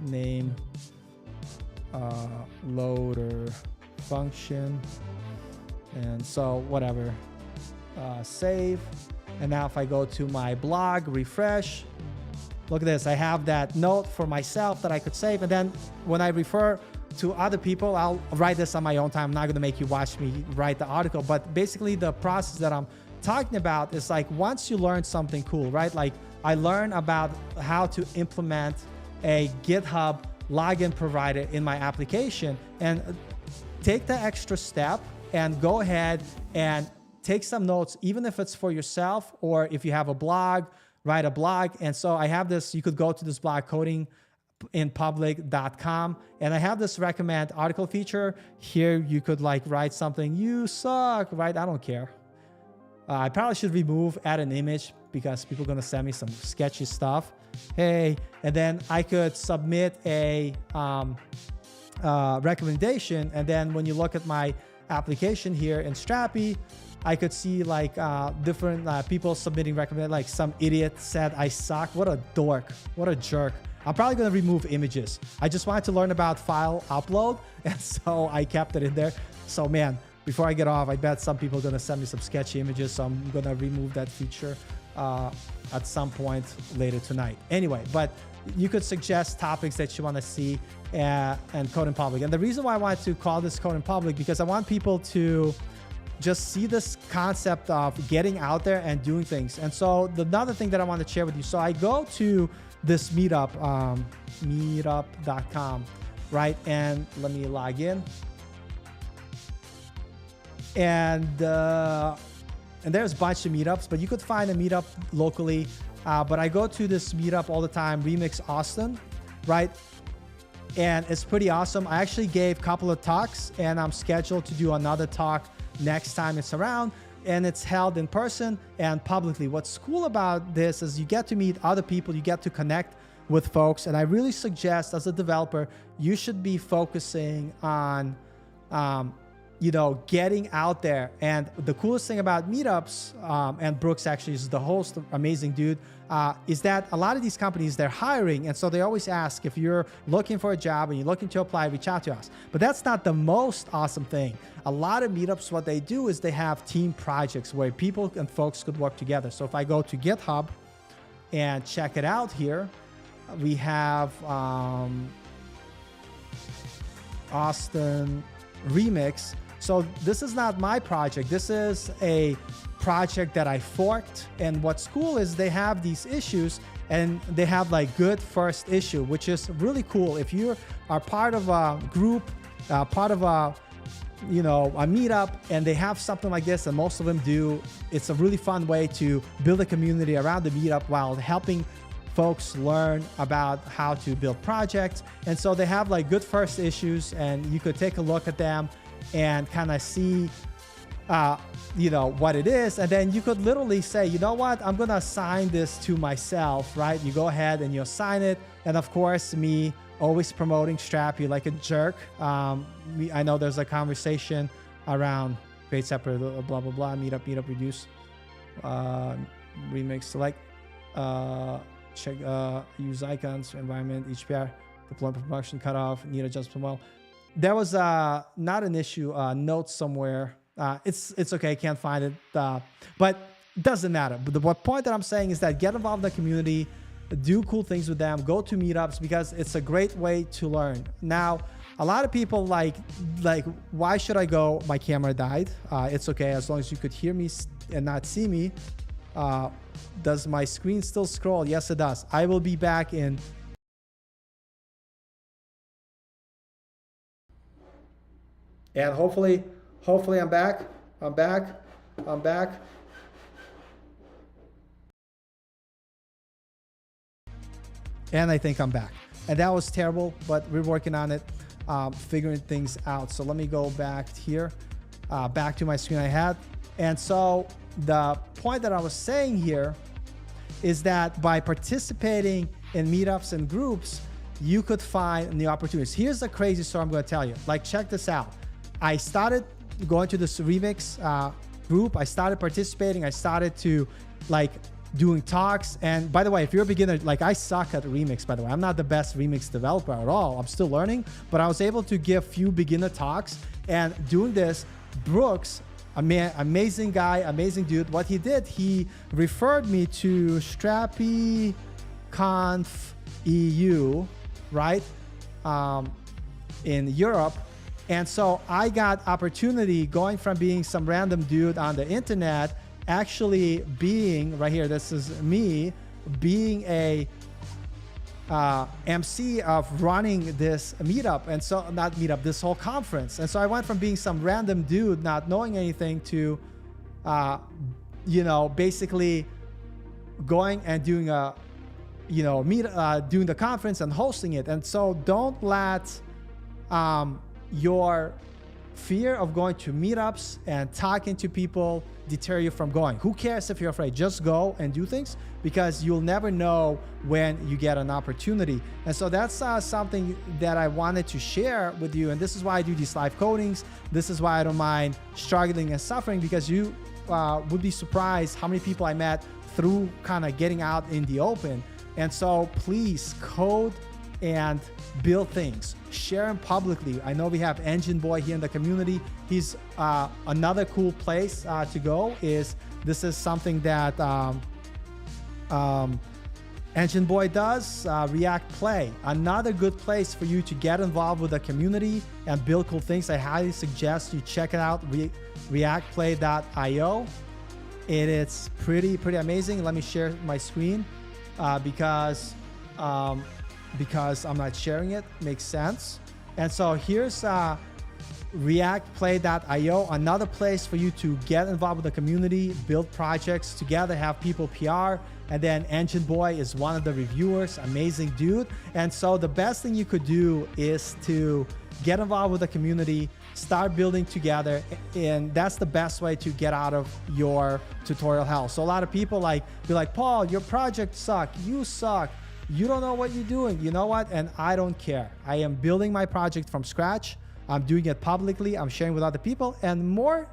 A: name loader function, and so whatever, save. And now if I go to my blog, refresh, look at this, I have that note for myself that I could save. And then when I refer to other people, I'll write this on my own time. I'm not going to make you watch me write the article, but basically the process that I'm talking about is like, once you learn something cool, right? Like I learned about how to implement a GitHub login provider in my application, and take the extra step and go ahead and take some notes, even if it's for yourself or if you have a blog, write a blog. And so I have this, you could go to this blog, codinginpublic.com, and I have this recommend article feature. Here you could like write something, you suck, right? I don't care. I probably should remove, add an image, because people are going to send me some sketchy stuff. Hey, and then I could submit a recommendation. And then when you look at my application here in Strapi, I could see like different people submitting recommend, like some idiot said I suck. What a dork, what a jerk. I'm probably going to remove images. I just wanted to learn about file upload, and so I kept it in there. So man, before I get off, I bet some people are going to send me some sketchy images, so I'm going to remove that feature at some point later tonight. Anyway, but you could suggest topics that you want to see and Code in Public. And the reason why I wanted to call this Code in Public, because I want people to just see this concept of getting out there and doing things. And so another thing that I want to share with you, so I go to this Meetup, meetup.com, right? And let me log in. And there's a bunch of meetups, but you could find a meetup locally. But I go to this meetup all the time, Remix Austin, right? And it's pretty awesome. I actually gave a couple of talks, and I'm scheduled to do another talk next time it's around. and it's held in person and publicly. What's cool about this is you get to meet other people, you get to connect with folks, and I really suggest as a developer, you should be focusing on getting out there. And the coolest thing about meetups, and Brooks actually is the host, amazing dude, is that a lot of these companies, they're hiring. And so they always ask, if you're looking for a job and you're looking to apply, reach out to us. But that's not the most awesome thing. A lot of meetups, what they do is they have team projects where people and folks could work together. So if I go to GitHub and check it out here, we have Austin Remix. So this is not my project. This is a project that I forked. And what's cool is they have these issues and they have like good first issue, which is really cool. If you are part of a group, part of a meetup, and they have something like this, and most of them do, it's a really fun way to build a community around the meetup while helping folks learn about how to build projects. And so they have like good first issues, and you could take a look at them and kind of see what it is. And then you could literally say, you know what, I'm gonna assign this to myself, right? You go ahead and you assign it. And of course, me always promoting Strapi like a jerk. I know there's a conversation around create separate blah blah blah, meetup reduce, remix select, check use icons, environment, each pair, deploy production cutoff, need adjustment. Well, there was not an issue, note somewhere. It's okay, can't find it, but it doesn't matter. But the point that I'm saying is that get involved in the community, do cool things with them, go to meetups, because it's a great way to learn. Now, a lot of people like why should I go? My camera died. It's okay, as long as you could hear me and not see me. Does my screen still scroll? Yes, it does. I will be back in. And hopefully I'm back. I'm back. And I think I'm back. And that was terrible, but we're working on it, figuring things out. So let me go back here, back to my screen I had. And so the point that I was saying here is that by participating in meetups and groups, you could find new opportunities. Here's the crazy story I'm going to tell you. Like, check this out. I started going to this remix group. I started participating. I started to doing talks. And by the way, if you're a beginner, I suck at remix, by the way. I'm not the best remix developer at all. I'm still learning, but I was able to give a few beginner talks. And doing this, Brooks, amazing guy, amazing dude. What he did, he referred me to StrapiConf EU, right? In Europe. And so I got opportunity going from being some random dude on the internet, actually being right here. This is me being a MC of running this meetup. And so not meetup, this whole conference. And so I went from being some random dude, not knowing anything, to, basically going and doing a, doing the conference and hosting it. And so don't let, your fear of going to meetups and talking to people deter you from going. Who cares if you're afraid? Just go and do things, because you'll never know when you get an opportunity. And so that's something that I wanted to share with you. And this is why I do these live codings. This is why I don't mind struggling and suffering, because you would be surprised how many people I met through kind of getting out in the open. And so please code and build things, share them publicly. I know we have Engine Boy here in the community. He's another cool place to go. This is something that Engine Boy does. React Play, another good place for you to get involved with the community and build cool things. I highly suggest you check it out, reactplay.io. It is pretty amazing. Let me share my screen because I'm not sharing it. Makes sense. And so here's reactplay.io, another place for you to get involved with the community, build projects together, have people PR. And then Engine Boy is one of the reviewers, amazing dude. And so the best thing you could do is to get involved with the community, start building together, and that's the best way to get out of your tutorial hell. So a lot of people be like, Paul, your project sucks, you suck, you don't know what you're doing. You know what? And I don't care. I am building my project from scratch. I'm doing it publicly. I'm sharing with other people, and more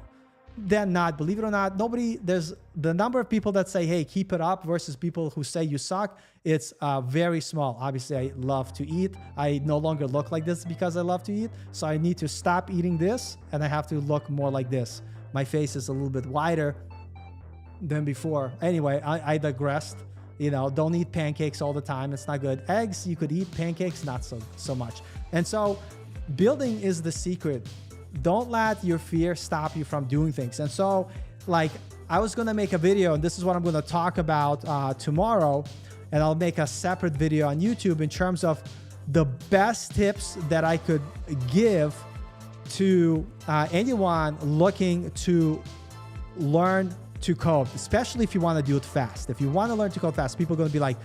A: than not, believe it or not, there's the number of people that say, hey, keep it up versus people who say you suck. It's very small. Obviously, I love to eat. I no longer look like this because I love to eat. So I need to stop eating this, and I have to look more like this. My face is a little bit wider than before. Anyway, I digressed. You know, don't eat pancakes all the time. It's not good. Eggs, you could eat. Pancakes, not so much. And so building is the secret. Don't let your fear stop you from doing things. And so, like, I was going to make a video, and this is what I'm going to talk about tomorrow. And I'll make a separate video on YouTube in terms of the best tips that I could give to anyone looking to learn to code, especially if you want to do it fast. If you want to learn to code fast, people are going to be like,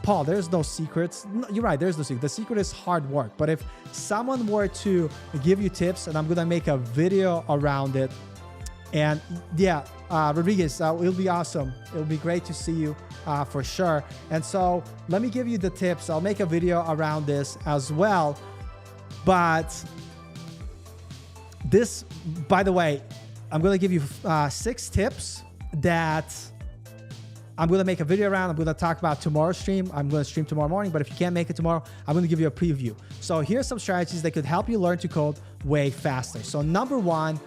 A: Paul, there's no secrets. No, you're right, there's no secret. The secret is hard work. But if someone were to give you tips, and I'm going to make a video around it, and yeah, Rodriguez, it'll be awesome. It'll be great to see you for sure. And so let me give you the tips. I'll make a video around this as well. But this, by the way, I'm going to give you 6 tips that I'm going to make a video around. I'm going to talk about tomorrow's stream. I'm going to stream tomorrow morning, but if you can't make it tomorrow, I'm going to give you a preview. So here's some strategies that could help you learn to code way faster. So number 1,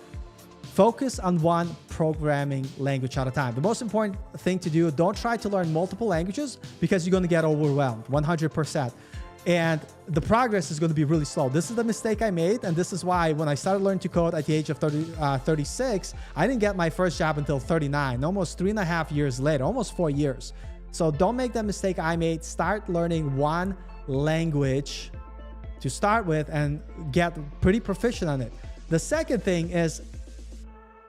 A: focus on one programming language at a time. The most important thing to do, don't try to learn multiple languages because you're going to get overwhelmed 100%. And the progress is going to be really slow. This is the mistake I made. And this is why when I started learning to code at the age of 36, I didn't get my first job until 39, almost 3.5 years later, almost 4 years. So don't make that mistake I made. Start learning one language to start with and get pretty proficient on it. The second thing is,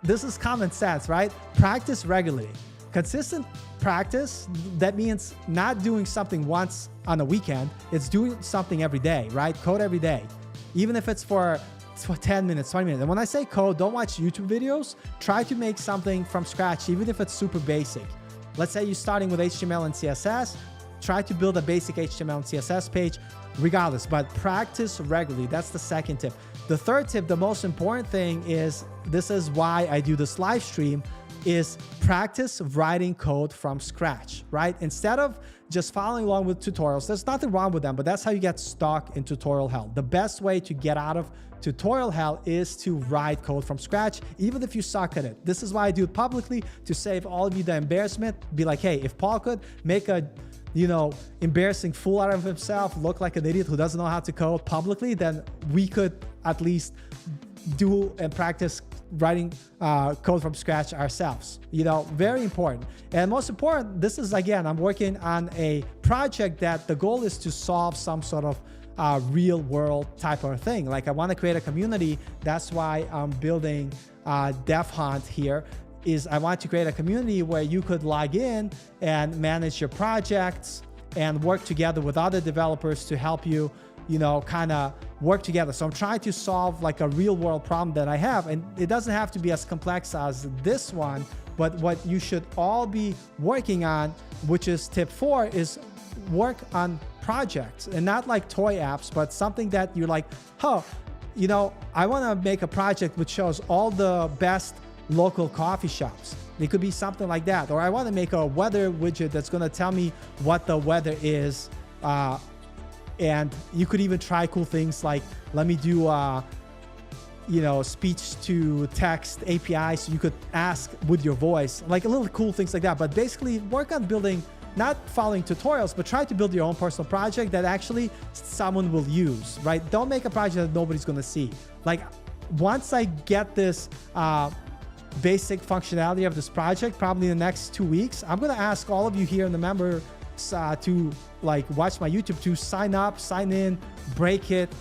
A: this is common sense, right? Practice regularly. Consistent practice, that means not doing something once on a weekend. It's doing something every day, right? Code every day, even if it's for 10 minutes, 20 minutes. And when I say code, don't watch YouTube videos. Try to make something from scratch, even if it's super basic. Let's say you're starting with HTML and CSS. Try to build a basic HTML and CSS page regardless, but practice regularly. That's the second tip. The third tip, the most important thing is, this is why I do this live stream, is practice writing code from scratch, right? Instead of just following along with tutorials, there's nothing wrong with them, but that's how you get stuck in tutorial hell. The best way to get out of tutorial hell is to write code from scratch, even if you suck at it. This is why I do it publicly, to save all of you the embarrassment. Be like, hey, if Paul could make a embarrassing fool out of himself, look like an idiot who doesn't know how to code publicly, then we could at least do and practice writing code from scratch ourselves. Very important. And most important, this is, again, I'm working on a project that the goal is to solve some sort of real world type of thing. Like, I want to create a community. That's why I'm building Dev Hunt here. I want to create a community where you could log in and manage your projects and work together with other developers to help you, kind of work together. So I'm trying to solve like a real world problem that I have. And it doesn't have to be as complex as this one, but what you should all be working on, which is tip 4, is work on projects, and not like toy apps, but something that you're like, I want to make a project which shows all the best local coffee shops. It could be something like that. Or I want to make a weather widget that's going to tell me what the weather is. And you could even try cool things like, let me do, speech to text API, so you could ask with your voice, like a little cool things like that. But basically work on building, not following tutorials, but try to build your own personal project that actually someone will use, right? Don't make a project that nobody's going to see. Like, once I get this basic functionality of this project, probably in the next 2 weeks, I'm going to ask all of you here in the members to watch my YouTube, to sign up, sign in, break it.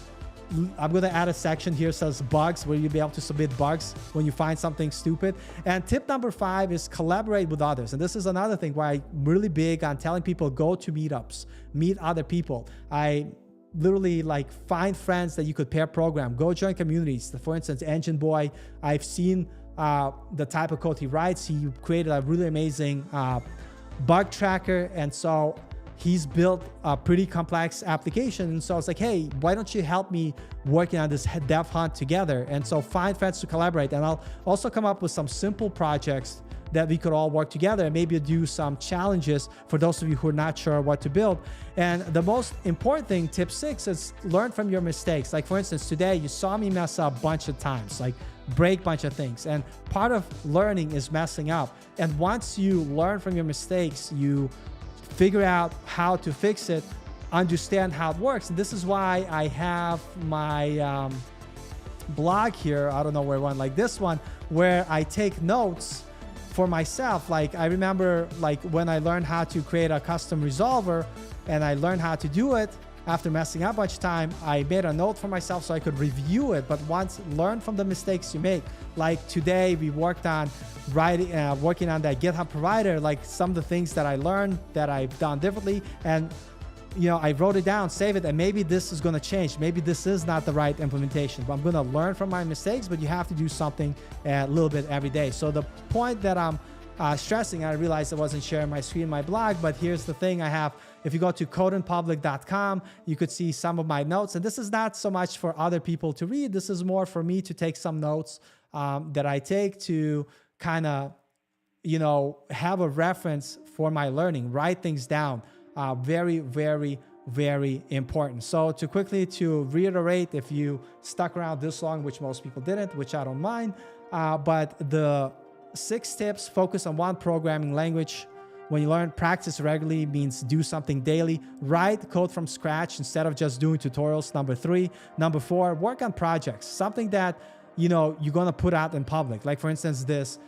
A: I'm going to add a section here that says bugs, where you'll be able to submit bugs when you find something stupid. And tip number 5 is collaborate with others. And this is another thing where I'm really big on telling people, go to meetups, meet other people. I literally like find friends that you could pair program. Go join communities. For instance, Engine Boy, I've seen the type of code he writes. He created a really amazing bug tracker, and so he's built a pretty complex application. And so I was like, hey, why don't you help me working on this dev hunt together? And so find friends to collaborate. And I'll also come up with some simple projects that we could all work together, and maybe do some challenges for those of you who are not sure what to build. And the most important thing, tip 6, is learn from your mistakes. Like for instance, today you saw me mess up a bunch of times, like break a bunch of things. And part of learning is messing up. And once you learn from your mistakes, you figure out how to fix it, understand how it works. And this is why I have my blog here. I don't know where one, like this one, where I take notes for myself. Like I remember like when I learned how to create a custom resolver and I learned how to do it after messing up a bunch of time, I made a note for myself so I could review it. But once learn from the mistakes you make. Like today we worked on working on that GitHub provider, like some of the things that I learned that I've done differently, and you know, I wrote it down, save it, and maybe this is going to change. Maybe this is not the right implementation, but I'm going to learn from my mistakes. But you have to do something a little bit every day. So the point that I'm stressing, I realized I wasn't sharing my screen, my blog, but here's the thing I have. If you go to codeinpublic.com, you could see some of my notes. And this is not so much for other people to read. This is more for me to take some notes that I take to kind of, you know, have a reference for my learning, write things down. Very, very, very important. So to reiterate, if you stuck around this long, which most people didn't, which I don't mind, but the 6 tips: focus on one programming language. When you learn, practice regularly means do something daily. Write code from scratch instead of just doing tutorials. Number 3. Number 4, work on projects, something that, you know, you're going to put out in public. Like for instance, this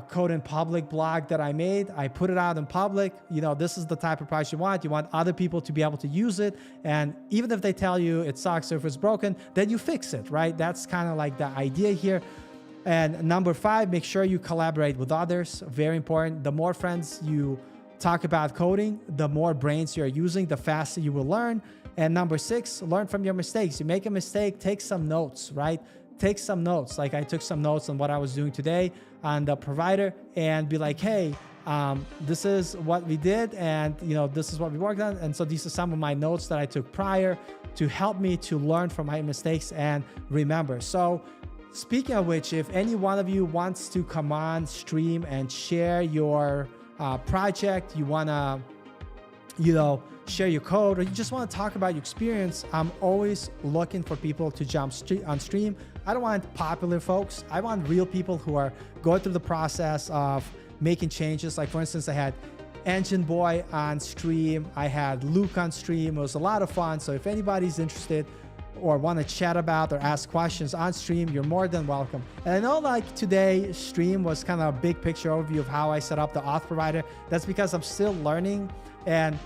A: Code in Public blog that I made, I put it out in public. You know, this is the type of project you want. You want other people to be able to use it. And even if they tell you it sucks or if it's broken, then you fix it, right? That's kind of like the idea here. And number 5, make sure you collaborate with others. Very important. The more friends you talk about coding, the more brains you're using, the faster you will learn. And number 6, learn from your mistakes. You make a mistake, take some notes, right? Take some notes. Like I took some notes on what I was doing today on the provider, and be like, hey, this is what we did, and you know, this is what we worked on. And so these are some of my notes that I took prior to help me to learn from my mistakes and remember. So speaking of which, if any one of you wants to come on stream and share your project, you want to, you know, share your code, or you just want to talk about your experience, I'm always looking for people to jump on stream. I don't want popular folks. I want real people who are going through the process of making changes. Like for instance, I had Engine Boy on stream. I had Luke on stream. It was a lot of fun. So if anybody's interested or want to chat about or ask questions on stream, you're more than welcome. And I know like today stream was kind of a big picture overview of how I set up the auth provider. That's because I'm still learning, and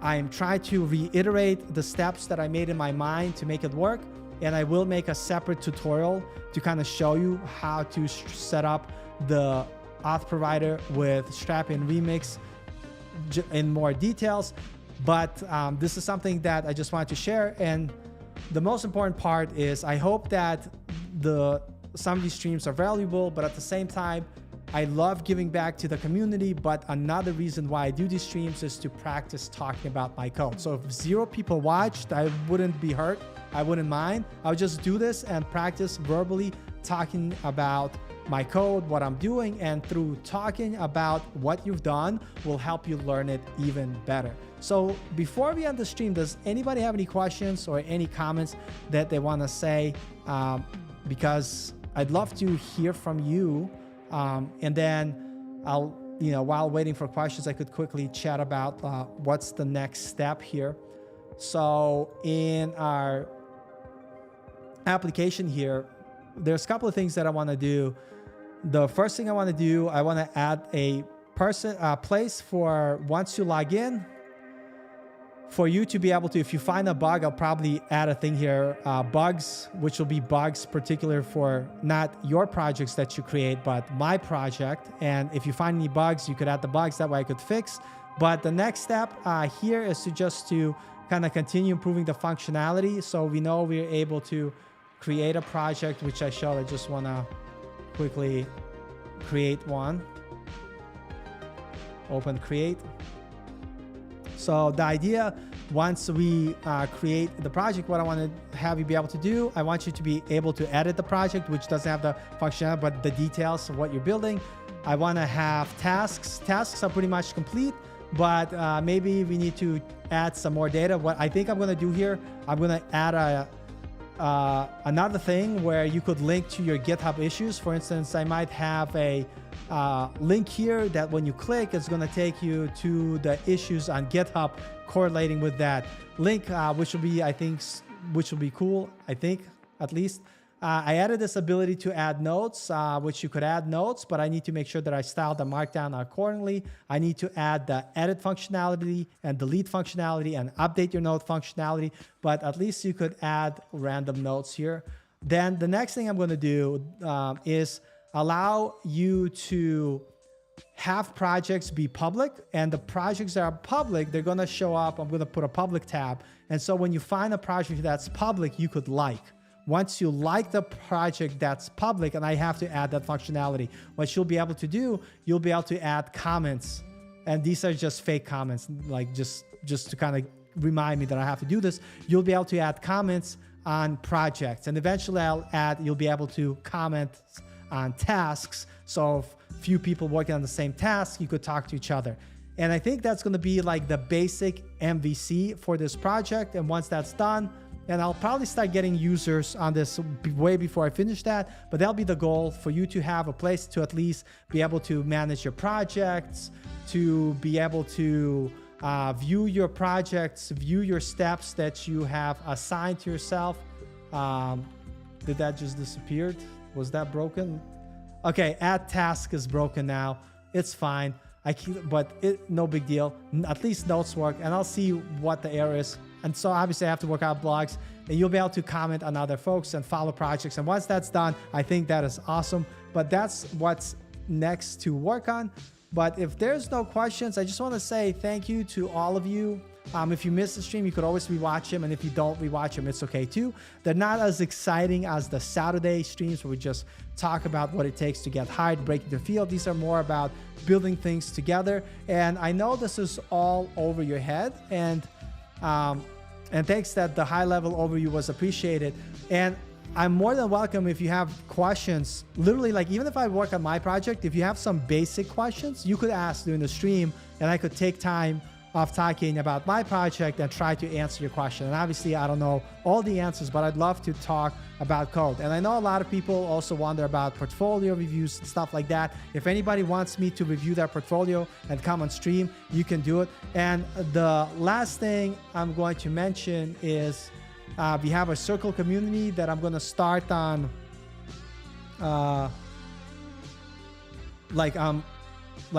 A: I'm trying to reiterate the steps that I made in my mind to make it work. And I will make a separate tutorial to kind of show you how to set up the auth provider with Strapi and Remix in more details. But this is something that I just wanted to share. And the most important part is I hope that some of these streams are valuable, but at the same time, I love giving back to the community. But another reason why I do these streams is to practice talking about my code. So if 0 people watched, I wouldn't be hurt. I wouldn't mind. I would just do this and practice verbally talking about my code, what I'm doing, and through talking about what you've done will help you learn it even better. So before we end the stream, does anybody have any questions or any comments that they want to say? Because I'd love to hear from you. And then I'll, you know, while waiting for questions, I could quickly chat about what's the next step here. So in our application here, there's a couple of things that I want to do. The first thing I want to do, I want to add a place for once you log in, for you to be able to, if you find a bug, I'll probably add a thing here, bugs, which will be bugs particular for not your projects that you create, but my project. And if you find any bugs, you could add the bugs, that way I could fix. But the next step here is to kind of continue improving the functionality. So we know we're able to create a project, which I showed. I just want to quickly create one. Open create. So the idea, once we create the project, what I want to have you be able to do, I want you to be able to edit the project, which doesn't have the functionality, but the details of what you're building. I want to have tasks. Tasks are pretty much complete, but maybe we need to add some more data. What I think I'm going to do here, I'm going to add another thing where you could link to your GitHub issues. For instance, I might have a link here that when you click, it's going to take you to the issues on GitHub correlating with that link, which will be, I think, which will be cool, I think, at least. I added this ability to add notes, which you could add notes, but I need to make sure that I style the markdown accordingly. I need to add the edit functionality and delete functionality and update your note functionality, but at least you could add random notes here. Then the next thing I'm going to do is allow you to have projects be public, and the projects that are public, they're going to show up. I'm going to put a public tab. And so when you find a project that's public, you could like. Once you like the project that's public, and I have to add that functionality, what you'll be able to do, you'll be able to add comments. And these are just fake comments, like just to kind of remind me that I have to do this. You'll be able to add comments on projects. And eventually you'll be able to comment on tasks. So if few people working on the same task, you could talk to each other. And I think that's going to be like the basic MVC for this project. And once that's done, and I'll probably start getting users on this way before I finish that, but that'll be the goal, for you to have a place to at least be able to manage your projects, to be able to view your projects, view your steps that you have assigned to yourself. Did that just disappear? Was that broken? Okay, add task is broken now. It's fine. No big deal. At least notes work, and I'll see what the error is. And so obviously I have to work out blogs, and you'll be able to comment on other folks and follow projects. And once that's done, I think that is awesome. But that's what's next to work on. But if there's no questions, I just want to say thank you to all of you. If you missed the stream, you could always rewatch them. And if you don't rewatch them, it's okay too. They're not as exciting as the Saturday streams where we just talk about what it takes to get hired, breaking the field. These are more about building things together. And I know this is all over your head. And thanks that the high level overview was appreciated. And I'm more than welcome if you have questions. Literally, like, even if I work on my project, if you have some basic questions, you could ask during the stream, and I could take time off talking about my project and try to answer your question. And obviously, I don't know all the answers, but I'd love to talk about code. And I know a lot of people also wonder about portfolio reviews and stuff like that. If anybody wants me to review their portfolio and come on stream, you can do it. And the last thing I'm going to mention is we have a Circle community that I'm going to start on. Like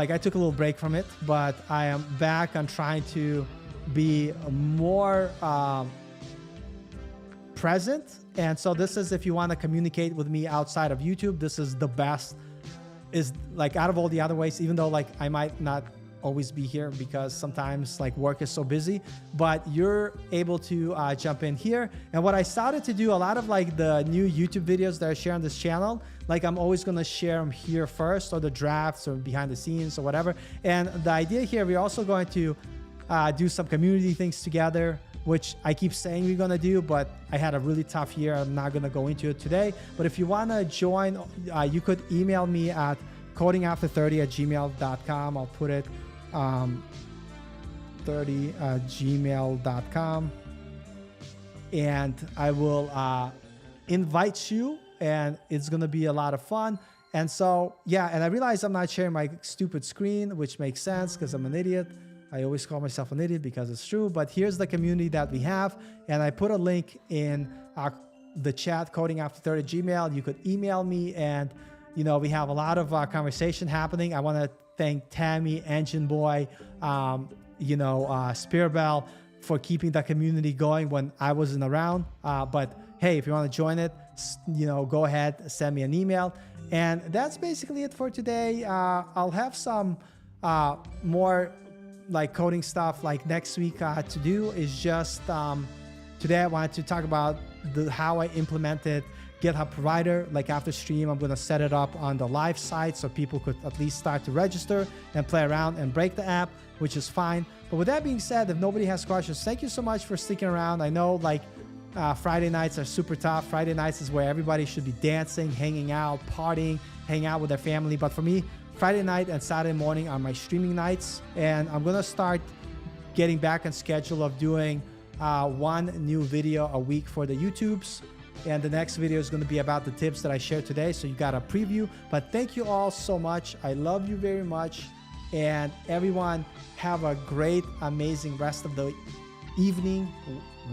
A: I took a little break from it, but I am back on trying to be more present. And so this is, if you want to communicate with me outside of YouTube, this is the best, is like out of all the other ways, even though like I might not always be here because sometimes like work is so busy, but you're able to jump in here. And what I started to do, a lot of like the new YouTube videos that I share on this channel, like I'm always going to share them here first, or the drafts or behind the scenes or whatever. And the idea here, we're also going to do some community things together, which I keep saying we're going to do, but I had a really tough year. I'm not going to go into it today. But if you want to join, you could email me at codingafter30@gmail.com. I'll put it 30@gmail.com, and I will invite you, and it's gonna be a lot of fun. And so yeah, and I realize I'm not sharing my stupid screen, which makes sense because I'm an idiot. I always call myself an idiot because it's true. But here's the community that we have, and I put a link in the chat, codingafter30@gmail. You could email me, and you know, we have a lot of conversation happening. I want to thank Tammy, Engine Boy, Spearbell for keeping the community going when I wasn't around. But hey, if you want to join it, go ahead, send me an email. And that's basically it for today. I'll have some more like coding stuff like next week to do is just today I wanted to talk about how I implemented GitHub Provider. Like after stream, I'm going to set it up on the live site so people could at least start to register and play around and break the app, which is fine. But with that being said, if nobody has questions, thank you so much for sticking around. I know like Friday nights are super tough. Friday nights is where everybody should be dancing, hanging out, partying, hanging out with their family. But for me, Friday night and Saturday morning are my streaming nights. And I'm going to start getting back on schedule of doing one new video a week for the YouTubes. And the next video is going to be about the tips that I shared today. So you got a preview. But thank you all so much. I love you very much. And everyone have a great, amazing rest of the evening,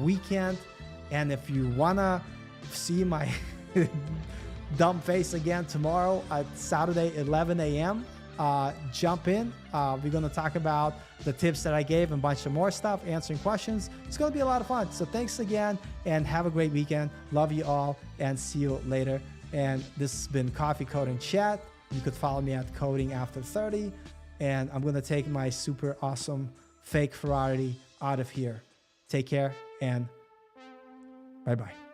A: weekend. And if you want to see my dumb face again tomorrow at Saturday, 11 a.m., jump in. We're going to talk about the tips that I gave and a bunch of more stuff, answering questions. It's going to be a lot of fun. So thanks again and have a great weekend. Love you all and see you later. And this has been Coffee Coding Chat. You could follow me at Coding After 30. And I'm going to take my super awesome fake Ferrari out of here. Take care and bye-bye.